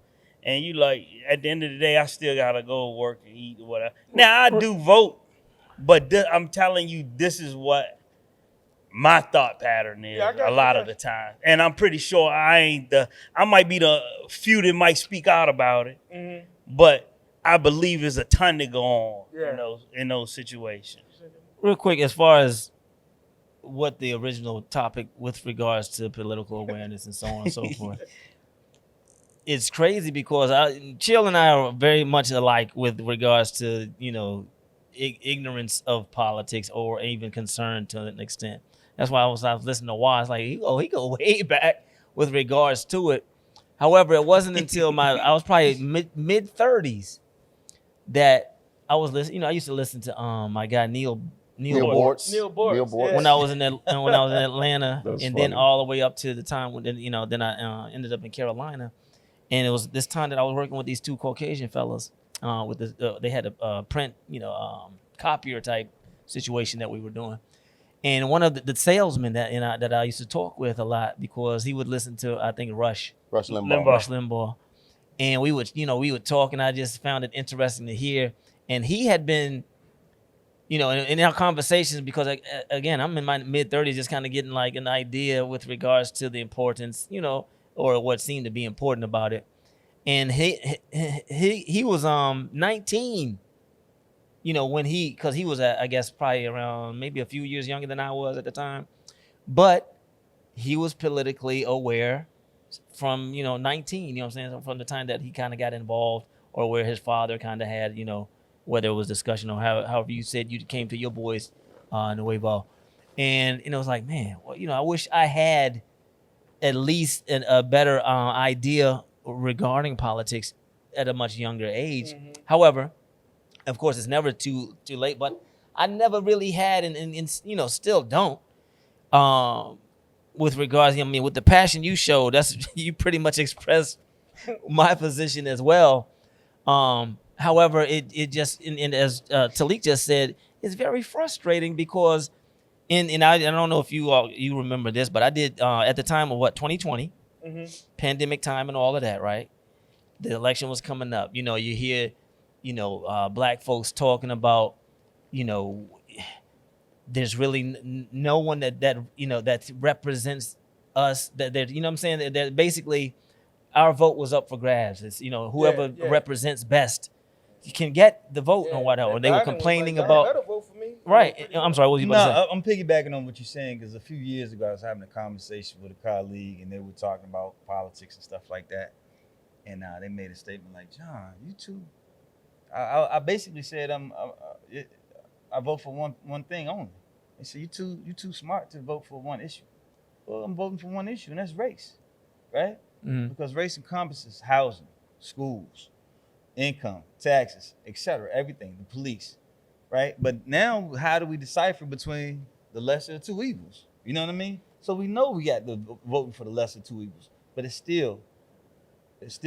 and you like at the end of the day, I still gotta go work and eat or whatever. Now I do vote, but I'm telling you, this is what my thought pattern is Yeah, I got a you, lot I of got the time, and I'm pretty sure I might be the few that might speak out about it, Mhm. but I believe there's a ton to go on Yeah. in those situations. Real quick, as far as what the original topic with regards to political awareness and so on and so forth, it's crazy because Chill and I are very much alike with regards to, ignorance of politics or even concern to an extent. That's why I was listening to Waz, like he go way back with regards to it. However, it wasn't until I was probably mid 30s that I was listening. I used to listen to my guy Neil Bortz. Neil Bortz, yeah. when I was in Atlanta, That's and then funny. all the way up to the time when then I ended up in Carolina, and it was this time that I was working with these two Caucasian fellas. With this, they had a print, copier type situation that we were doing, and one of the salesmen that I used to talk with a lot because he would listen to I think Rush Limbaugh, and we would talk, and I just found it interesting to hear, and he had been. In our conversations, because again, I'm in my mid 30s, just kind of getting like an idea with regards to the importance, or what seemed to be important about it. And he was 19, you know, when because he was I guess probably around maybe a few years younger than I was at the time, but he was politically aware from 19, you know what I'm saying, from the time that he kind of got involved, or where his father kind of had, whether it was discussion or however you said you came to your boys Nuevo. And it was like, man, well, I wish I had at least a better idea regarding politics at a much younger age. Mhm. However, of course, it's never too late, but I never really had, and still don't. With regards, with the passion you showed, that's you pretty much expressed my position as well. However, it just, and as Talik just said, it's very frustrating because, I don't know if you remember this, but I did at the time of 2020, pandemic time and all of that, right? The election was coming up. You hear, black folks talking about, there's really no one that represents us. That you know what I'm saying? That basically our vote was up for grabs. It's whoever represents best can get the vote or whatever. They were complaining about. Better vote for me. Right. I'm sorry. What was you about to say? I'm piggybacking on what you're saying because a few years ago I was having a conversation with a colleague and they were talking about politics and stuff like that, and they made a statement like, "John, you too." I basically said I vote for one thing only. They said you too smart to vote for one issue. Well, I'm voting for one issue, and that's race, right? Mhm. Because race encompasses housing, schools, income, taxes, etc., everything, the police, right? But now, how do we decipher between the lesser of two evils? You know what I mean? So we know we got the voting for the lesser of two evils, but it's still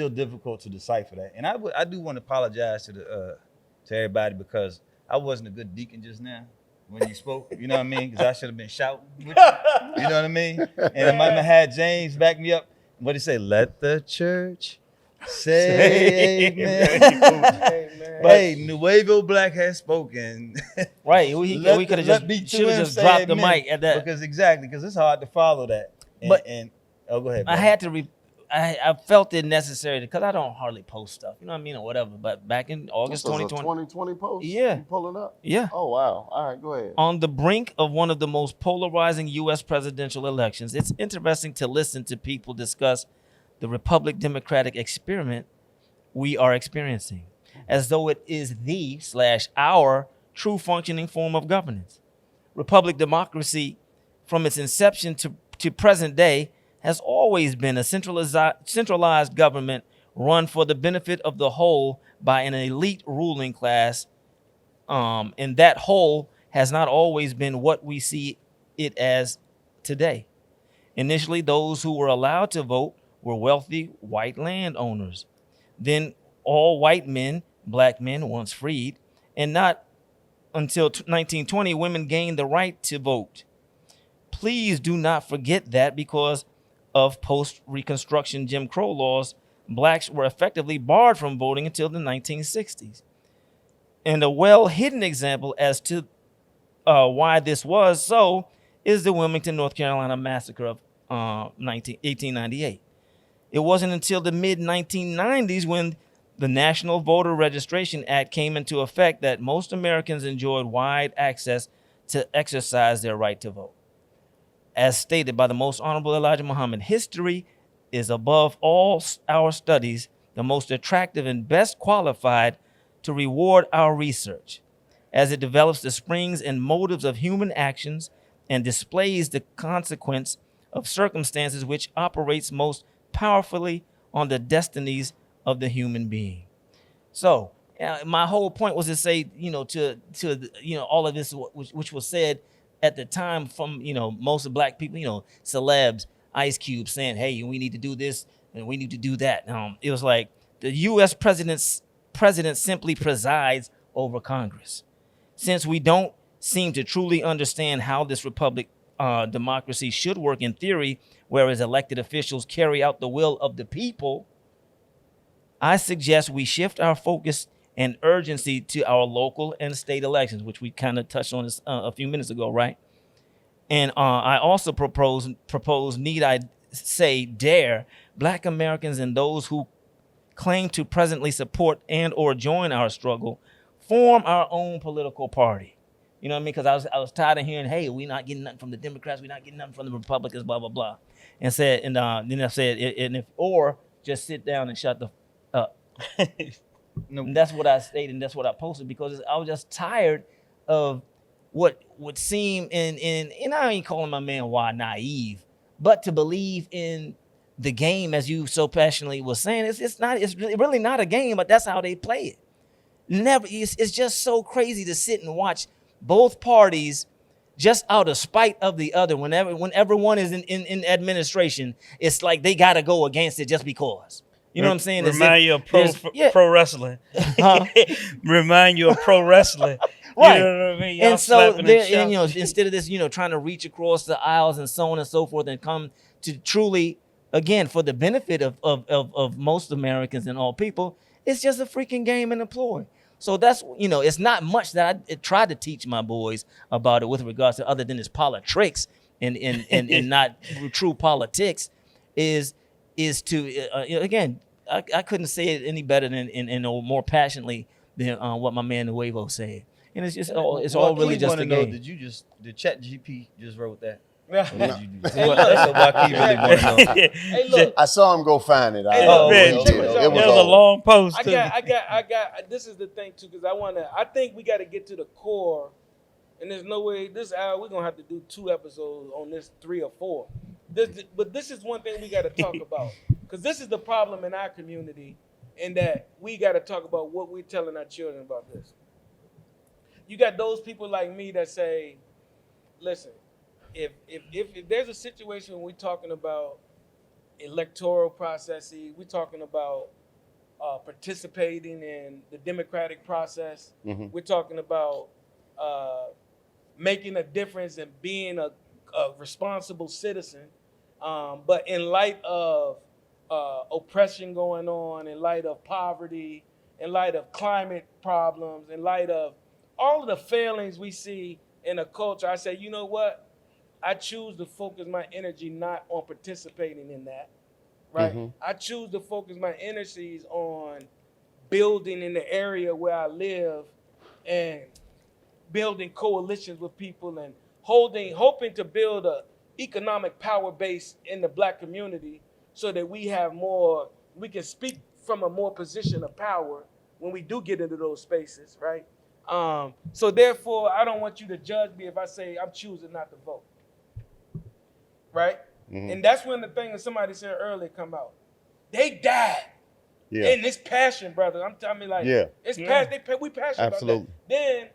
difficult to decipher that. And I do want to apologize to everybody because I wasn't a good deacon just now when you spoke. You know what I mean? Because I should have been shouting with you. You know what I mean? And I might have had James back me up. What did he say? Let the church say amen. Hey, Nuevo Black has spoken. Right. We could have just dropped the mic at that. Because it's hard to follow that. And go ahead. I had to I felt it necessary because I don't hardly post stuff, you know what I mean, or whatever. But back in August 2020, 2020 post. Yeah. You pulling up. Yeah. Oh wow. All right, go ahead. On the brink of one of the most polarizing U.S. presidential elections, it's interesting to listen to people discuss the Republic-Democratic experiment we are experiencing, as though it is our true functioning form of governance. Republic democracy, from its inception to present day, has always been a centralized government run for the benefit of the whole by an elite ruling class, and that whole has not always been what we see it as today. Initially, those who were allowed to vote were wealthy white landowners. Then all white men, black men once freed, and not until 1920 women gained the right to vote. Please do not forget that because of post-Reconstruction Jim Crow laws, blacks were effectively barred from voting until the 1960s. And a well-hidden example as to why this was so is the Wilmington, North Carolina massacre of 1898. It wasn't until the mid-1990s when the National Voter Registration Act came into effect that most Americans enjoyed wide access to exercise their right to vote. As stated by the Most Honorable Elijah Muhammad, history is above all our studies the most attractive and best qualified to reward our research, as it develops the springs and motives of human actions and displays the consequence of circumstances which operates most powerfully on the destinies of the human being. So my whole point was to say, to all of this which was said at the time from, most of black people, celebs, Ice Cube saying, hey, we need to do this and we need to do that. It was like the U.S. president simply presides over Congress. Since we don't seem to truly understand how this republic democracy should work in theory, whereas elected officials carry out the will of the people, I suggest we shift our focus and urgency to our local and state elections, which we kind of touched on this a few minutes ago, right? And I also propose, need I say, dare Black Americans and those who claim to presently support and or join our struggle form our own political party. You know what I mean? Because I was tired of hearing, hey, we not getting nothing from the Democrats, we not getting nothing from the Republicans, blah, blah, blah. And then I said, or just sit down and shut the up. No, And that's what I stated, and that's what I posted, because I was just tired of what would seem and I ain't calling my man why naive, but to believe in the game, as you so passionately was saying. It's really not a game, but that's how they play it. It's just so crazy to sit and watch both parties just out of spite of the other. Whenever one is in administration, it's like they got to go against it just because. You know what I'm saying? Remind you of pro wrestling. Huh? Remind you of pro wrestling. Right. You know what I mean? Y'all And so slapping and, shouting. instead of this, trying to reach across the aisles and so on and so forth and come to truly, again, for the benefit of most Americans and all people, it's just a freaking game and a ploy. So that's, it's not much that I tried to teach my boys about it with regards to, other than its politics and not true politics, is to, again, I couldn't say it any better than and more passionately than what my man Nuevo said. And it's just all really just a game. Did ChatGPT just wrote that? Yeah. Did you do that? Hey, look. That's what I really want to know. Hey, look. I saw him go find it. Hey, I- look, man, it that was was a all- long post. I too. got. This is the thing too, because I think we got to get to the core, and there's no way this hour we're gonna have to do 2 episodes on this, 3 or 4. But this is one thing we got to talk about, because this is the problem in our community, in that we got to talk about what we're telling our children about this. You got those people like me that say, listen, if there's a situation when we're talking about electoral processes, we're talking about participating in the democratic process, Mhm. we're talking about making a difference and being a responsible citizen, but in light of oppression going on, in light of poverty, in light of climate problems, in light of all of the failings we see in a culture, I say, you know what? I choose to focus my energy not on participating in that, right? Mhm. I choose to focus my energies on building in the area where I live and building coalitions with people and hoping to build a economic power base in the Black community so that we can speak from a more position of power when we do get into those spaces, right? So therefore, I don't want you to judge me if I say I'm choosing not to vote, right? Mhm. And that's when the thing that somebody said earlier come out. They died. Yeah. And it's passion, brother. I'm telling you, like, Yeah. it's Yeah. passion. We passionate Absolutely. about that. Then,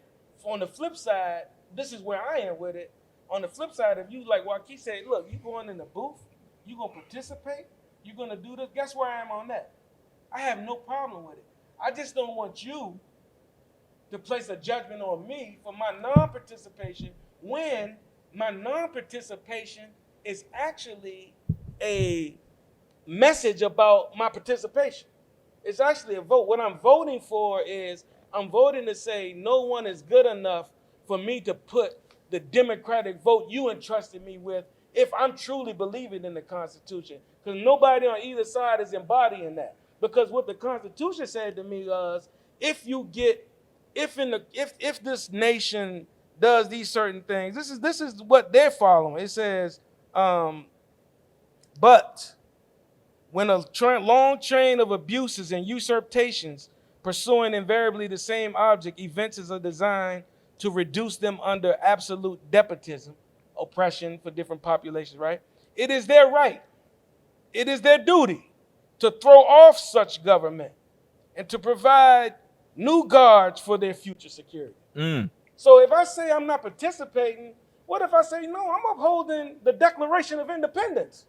on the flip side, this is where I am with it. On the flip side, if you, like Joaquin said, look, you going in the booth, you going to participate, you going to do this, guess where I am on that? I have no problem with it. I just don't want you to place a judgment on me for my non-participation when my non-participation is actually a message about my participation. It's actually a vote. What I'm voting for is I'm voting to say no one is good enough for me to put the democratic vote you entrusted me with if I'm truly believing in the Constitution. Because nobody on either side is embodying that. Because what the Constitution said to me was, if this nation does these certain things, this is what they're following. It says, but when a long train of abuses and usurpations pursuing invariably the same object, events are designed to reduce them under absolute despotism, oppression for different populations, right? It is their right, it is their duty to throw off such government and to provide new guards for their future security. So if I say I'm not participating, what if I say, no, I'm upholding the Declaration of Independence?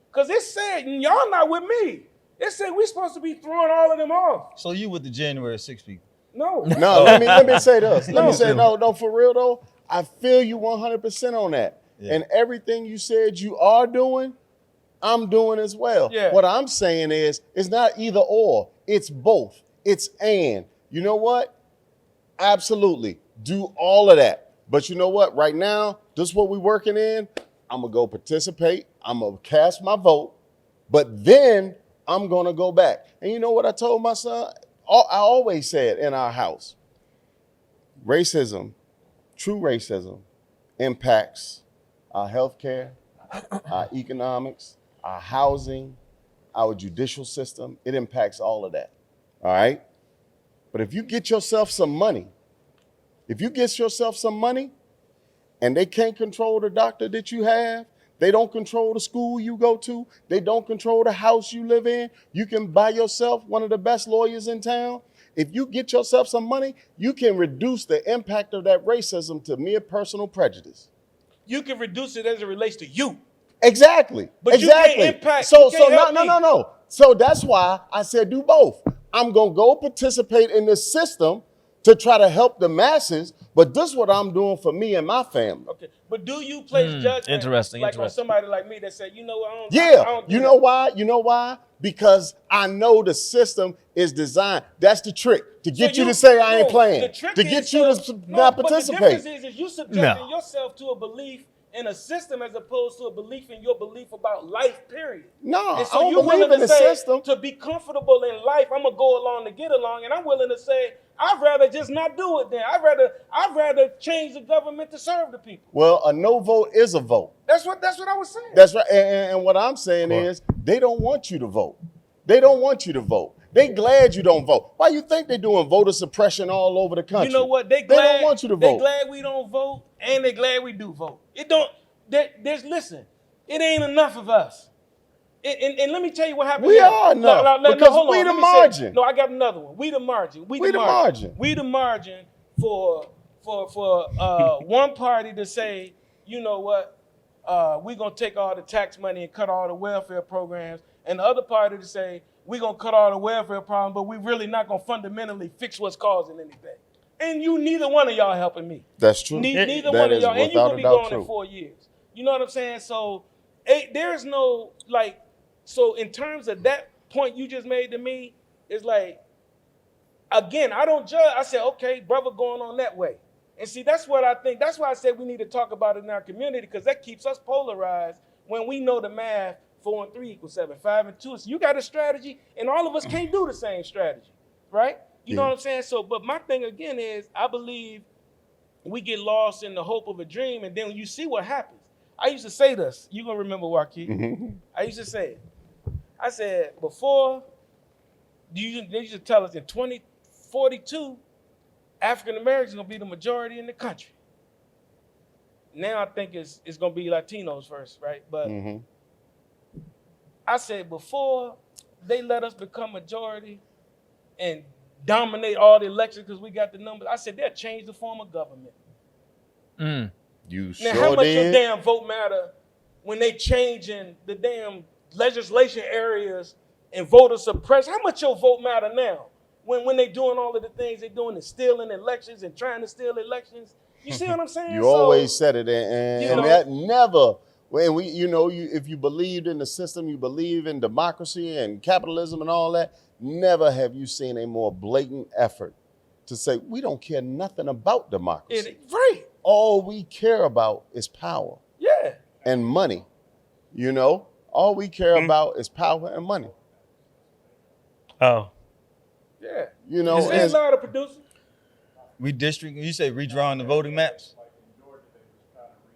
Because it said, y'all not with me. It said we're supposed to be throwing all of them off. So you with the January 6th people? No. No, let me say this. Let me say No. no, for real though. I feel you 100% on that. Yeah. And everything you said you are doing, I'm doing as well. Yeah. What I'm saying is, it's not either or. It's both. It's and. You know what? Absolutely. Do all of that. But you know what? Right now, this is what we're working in. I'm going to go participate. I'm going to cast my vote. But then I'm going to go back. And you know what I told my son? I always said in our house, racism, true racism, impacts our healthcare, our economics, our housing, our judicial system. It impacts all of that. All right? But if you get yourself some money, and they can't control the doctor that you have, they don't control the school you go to, they don't control the house you live in, you can buy yourself one of the best lawyers in town. If you get yourself some money, you can reduce the impact of that racism to mere personal prejudice. You can reduce it as it relates to you. Exactly. But you can't impact. So you can't help me. no. So that's why I said do both. I'm gonna go participate in this system to try to help the masses, but this is what I'm doing for me and my family. Okay, but do you place judgment Interesting. on somebody like me that said, you know what, I don't do You that. know why? You know why? Because I know the system is designed. That's the trick, to get you to say I ain't playing, to get you to not participate. But the difference is you subjecting yourself to a belief in a system as opposed to a belief in your belief about life, period. No, and so I don't you're believe willing in to the say, system. to be comfortable in life, I'm gonna go along to get along, and I'm willing to say, I'd rather just not do it then. I'd rather change the government to serve the people. Well, a no vote is a vote. That's what I was saying. That's right. And what I'm saying is they don't want you to vote. They don't want you to vote. They glad you don't vote. Why you think they're doing voter suppression all over the country? You know what? They don't want you to vote. They glad we don't vote, and they glad we do vote. It don't. Listen, it ain't enough of us. And let me tell you what happened. We are enough because we the margin. No, I got another one. We the margin. We the margin. We the margin for one party to say, you know what, we're gonna take all the tax money and cut all the welfare programs, and the other party to say we're gonna cut all the welfare problems, but we really not gonna fundamentally fix what's causing anything. And neither one of y'all helping me. That's true. Neither one of y'all, and you gonna be gone in 4 years. You know what I'm saying? So there's no like. So in terms of that point you just made to me, it's like, again, I don't judge. I said, okay, brother going on that way. And see, that's what I think. That's why I said we need to talk about it in our community, because that keeps us polarized when we know the math, 4 and 3 equals 7, 5 and 2. So you got a strategy, and all of us can't do the same strategy, right? You know what I'm saying? So, but my thing again is, I believe we get lost in the hope of a dream, and then when you see what happens. I used to say this. You're going to remember, Joaquin. I used to say it. I said, before, they used to tell us in 2042, African Americans are going to be the majority in the country. Now I think it's going to be Latinos first, right? But I said, before they let us become majority and dominate all the elections because we got the numbers, I said, they'll change the form of government. You now, sure how much did? your damn vote matter when they changing the damn legislation areas and voter suppression? How much your vote matter now when they doing all of the things they doing and stealing elections and trying to steal elections? You see what I'm saying? You always said it, and know, that never. When if you believed in the system, you believe in democracy and capitalism and all that. Never have you seen a more blatant effort to say we don't care nothing about democracy. Right. All we care about is power. Yeah. And money. You know, all we care about is power and money. Oh. Yeah. You know, Is this a lot of producers? Redistricting, you say redrawing the voting maps?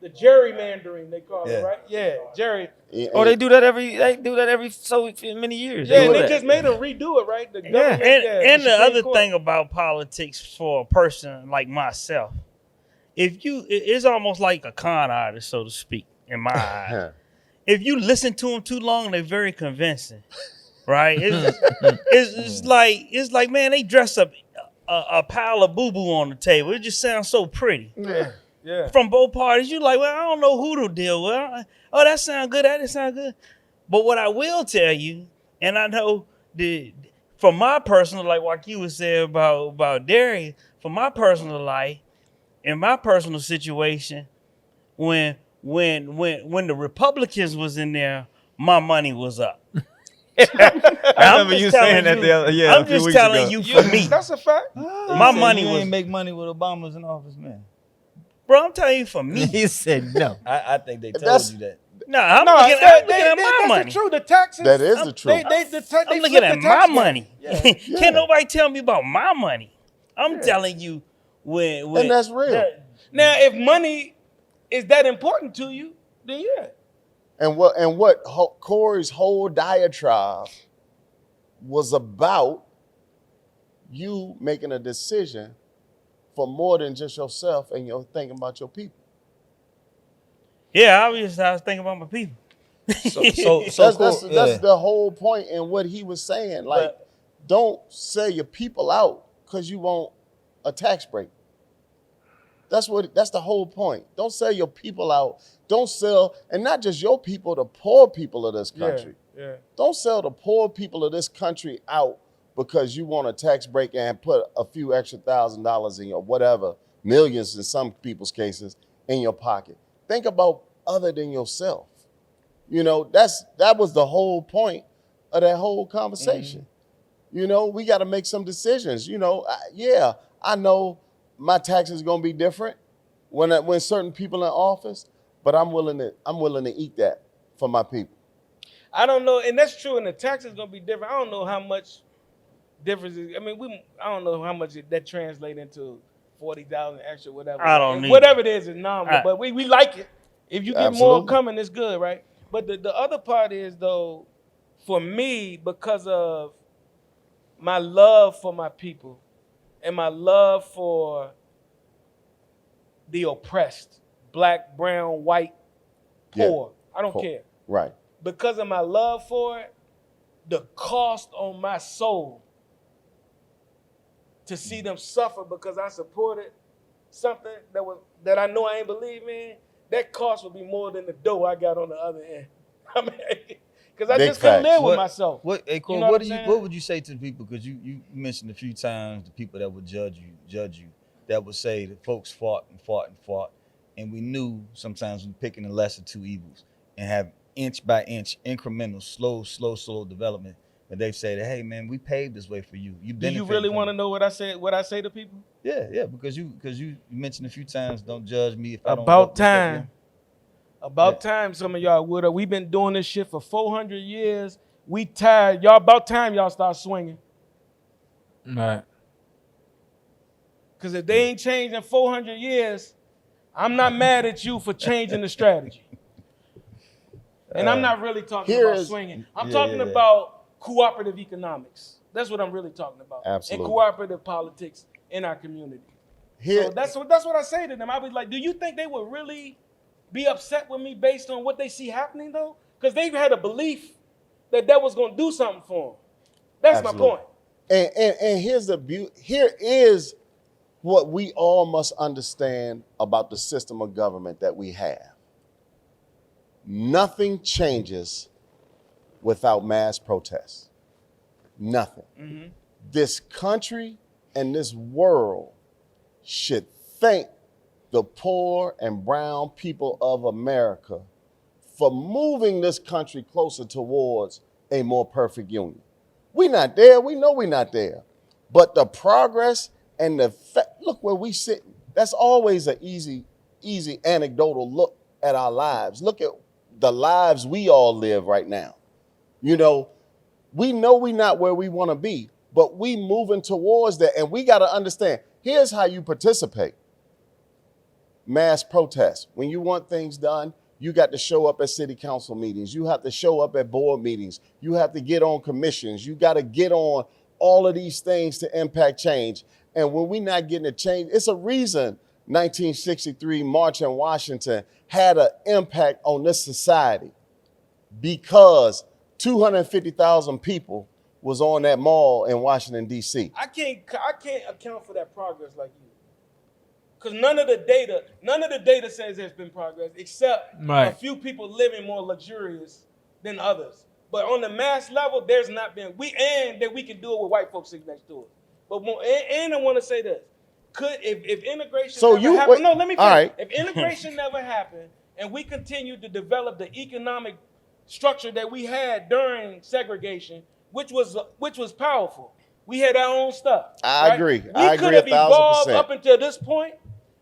The gerrymandering, they call it, right? Yeah, Jerry. Oh, they do that every so many years. Yeah, do they that. just made them redo it, right? The And government, the other Court. thing about politics for a person like myself, it's almost like a con artist, so to speak, in my eyes. If you listen to them too long, they're very convincing, right? It's like man, they dress up a pile of boo boo on the table. It just sounds so pretty. Yeah. From both parties, you're like, well, I don't know who to deal with. Oh, that sound good. That sound good. But what I will tell you, and I know from my personal, like what you was saying about Darius, from my personal life, in my personal situation, when the Republicans was in there, my money was up. I remember you saying that the other I'm just telling you for me. That's a fact. My money was. Ain't make money with Obama's in office, man. Bro, I'm telling you for me. He said no. I think they told you that. No, I'm No, looking at my that's money. the truth. The taxes. That is the truth. I'm looking at my money. Yeah. Can't nobody tell me about my money. I'm Yeah. telling you when And that's real. Now, if money is that important to you, then yeah. And what Corey's whole diatribe was about you making a decision for more than just yourself and you're thinking about your people. Yeah, obviously I was thinking about my people. That's the whole point in what he was saying. Like, don't sell your people out because you want a tax break. That's the whole point. Don't sell your people out. Don't sell, and not just your people, the poor people of this country. Yeah. Don't sell the poor people of this country out because you want a tax break and put a few extra $1,000 in your whatever, millions in some people's cases, in your pocket. Think about other than yourself. You know, that was the whole point of that whole conversation. You know, we got to make some decisions. You know, I know my taxes going to be different when certain people in office, but I'm willing to eat that for my people. I don't know, and that's true. And the tax is gonna be different. I don't know how much difference. I mean, I don't know how much that translates into 40,000 extra, whatever. I don't need whatever it is nominal, but we like it. If you get more Absolutely. coming, it's good, right? But the other part is though, for me, because of my love for my people and my love for the oppressed, black, brown, white, poor. I don't care. Right. Because of my love for it, the cost on my soul to see them suffer because I supported something that I know I ain't believe in, that cost would be more than the dough I got on the other end. I mean, because I Big just couldn't facts. live with myself. Hey, Corey, You know what what I'm saying? what would you say to the people? Because you mentioned a few times the people that would judge you, that would say that folks fought, and we knew sometimes we picking the lesser two evils and have inch by inch, incremental, slow development. But they've said, hey man, we paved this way for you. Do you really want to know what I say to people? Yeah, because you mentioned a few times, don't judge me if I don't. About vote this way." time. About time some of y'all would have. We've been doing this shit for 400 years. We tired. Y'all, about time y'all start swinging. Right. Because if they ain't changed in 400 years, I'm not mad at you for changing the strategy. And I'm not really talking about swinging. I'm talking about cooperative economics. That's what I'm really talking about. Absolutely. And cooperative politics in our community. So that's what I say to them. I was like, do you think they would really be upset with me based on what they see happening though? Because they've had a belief that was going to do something for them. That's Absolutely. my point. And here's the beauty. Here is what we all must understand about the system of government that we have. Nothing changes without mass protests. Nothing. Mm-hmm. This country and this world should thank the poor and brown people of America for moving this country closer towards a more perfect union. We're not there. We know we're not there. But the progress and look where we sit. That's always an easy anecdotal look at our lives. Look at the lives we all live right now. You know we're not where we want to be, but we moving towards that. And we got to understand, here's how you participate. Mass protests. When you want things done, you got to show up at city council meetings. You have to show up at board meetings. You have to get on commissions. You got to get on all of these things to impact change. And when we're not getting a change, it's a reason 1963 March in Washington had an impact on this society, because 250,000 people was on that mall in Washington, D.C. I can't account for that progress like you. Because none of the data says there's been progress, except a few people living more luxurious than others. But on the mass level, there's not been. And that we can do it with white folks sitting next to us. But I want to say this: if integration never happened? No, let me finish. All right. If integration never happened, and we continue to develop the economic structure that we had during segregation, which was powerful, we had our own stuff. I agree. We I could agree have 1,000%. evolved up until this point,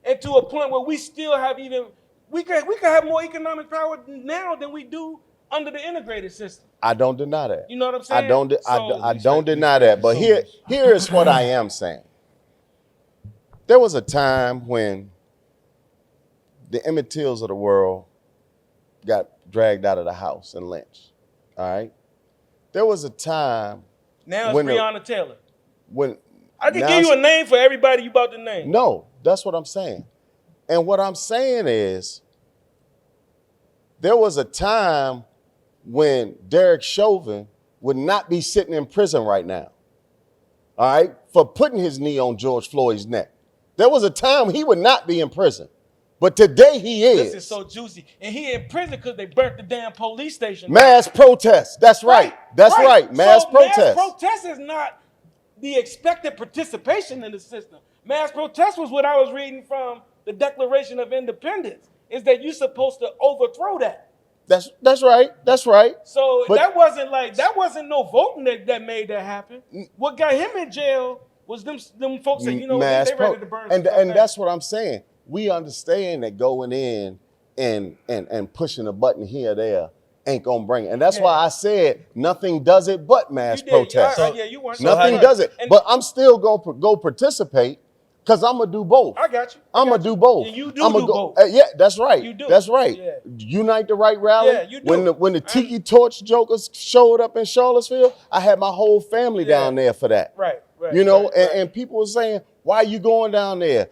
and to a point where we still have even we could have more economic power now than we do under the integrated system. I don't deny that. You know what I'm saying? I don't. So- I don't deny that. But here is what I am saying. There was a time when the Emmett Tills of the world got dragged out of the house and lynched. All right. There was a time Now it's when Breonna Taylor. when I can now give you it's- a name for everybody you about to name. No, that's what I'm saying. And what I'm saying is, there was a time when Derek Chauvin would not be sitting in prison right now, all right, for putting his knee on George Floyd's neck. There was a time he would not be in prison, but today he is. This is so juicy. And he in prison because they burnt the damn police station. Mass protest. That's right. That's right. Mass So protest. Mass protest is not the expected participation in the system. Mass protest was what I was reading from the Declaration of Independence, is that you're supposed to overthrow that. That's right. That's right. So But- that wasn't no voting that made that happen. What got him in jail was them folks that, Mass they ready to burn and some stuff down. that's what I'm saying. We understand that going in and pushing a button here or there ain't gonna bring it. And that's why I said nothing does it but mass You did. protest. Yeah, you weren't. Nothing Right. does it. And But I'm still gonna go participate because I'm gonna do both. I got you. I'm gonna do both. And you do I'ma do go, both. yeah, that's right. You do. That's right. Yeah. Unite the Right rally. Yeah, you do. When the Tiki Torch Jokers showed up in Charlottesville, I had my whole family down there for that. Right. You know, right. and people were saying, why are you going down there?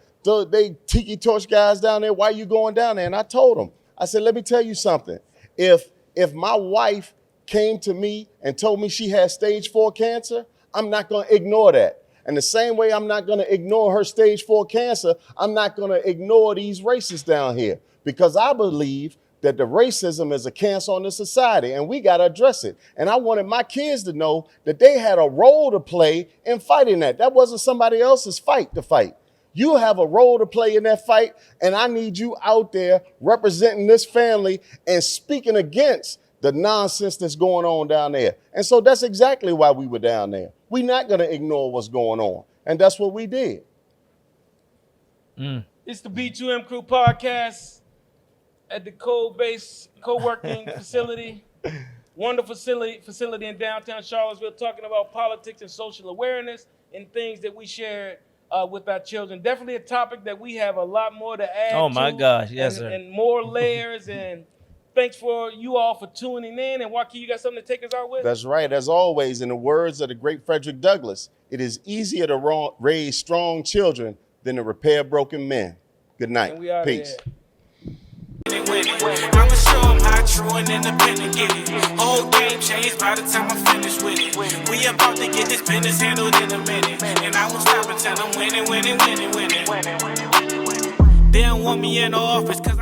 They Tiki Torch guys down there, why are you going down there? And I told them, I said, let me tell you something. If my wife came to me and told me she had stage 4 cancer, I'm not going to ignore that. And the same way I'm not going to ignore her stage 4 cancer, I'm not going to ignore these racists down here, because I believe that the racism is a cancer on the society and we got to address it. And I wanted my kids to know that they had a role to play in fighting that. That wasn't somebody else's fight to fight. You have a role to play in that fight, and I need you out there representing this family and speaking against the nonsense that's going on down there. And so that's exactly why we were down there. We're not going to ignore what's going on. And that's what we did. It's the B2M Crew podcast at the Code-Based Co-working Facility. Wonderful facility in downtown Charlottesville, talking about politics and social awareness and things that we shared with our children. Definitely a topic that we have a lot more to add Oh my to, gosh, yes, and, sir. and more layers. And thanks for you all for tuning in. And Joaquin, you got something to take us out with? That's right. As always, in the words of the great Frederick Douglass, it is easier to raise strong children than to repair broken men. Good night. And we out Peace. here. I'ma show 'em how true and independent get it. Whole game changed by the time I finish with it. We about to get this business handled in a minute. And I won't stop until I'm winning. They don't want me in the office 'cause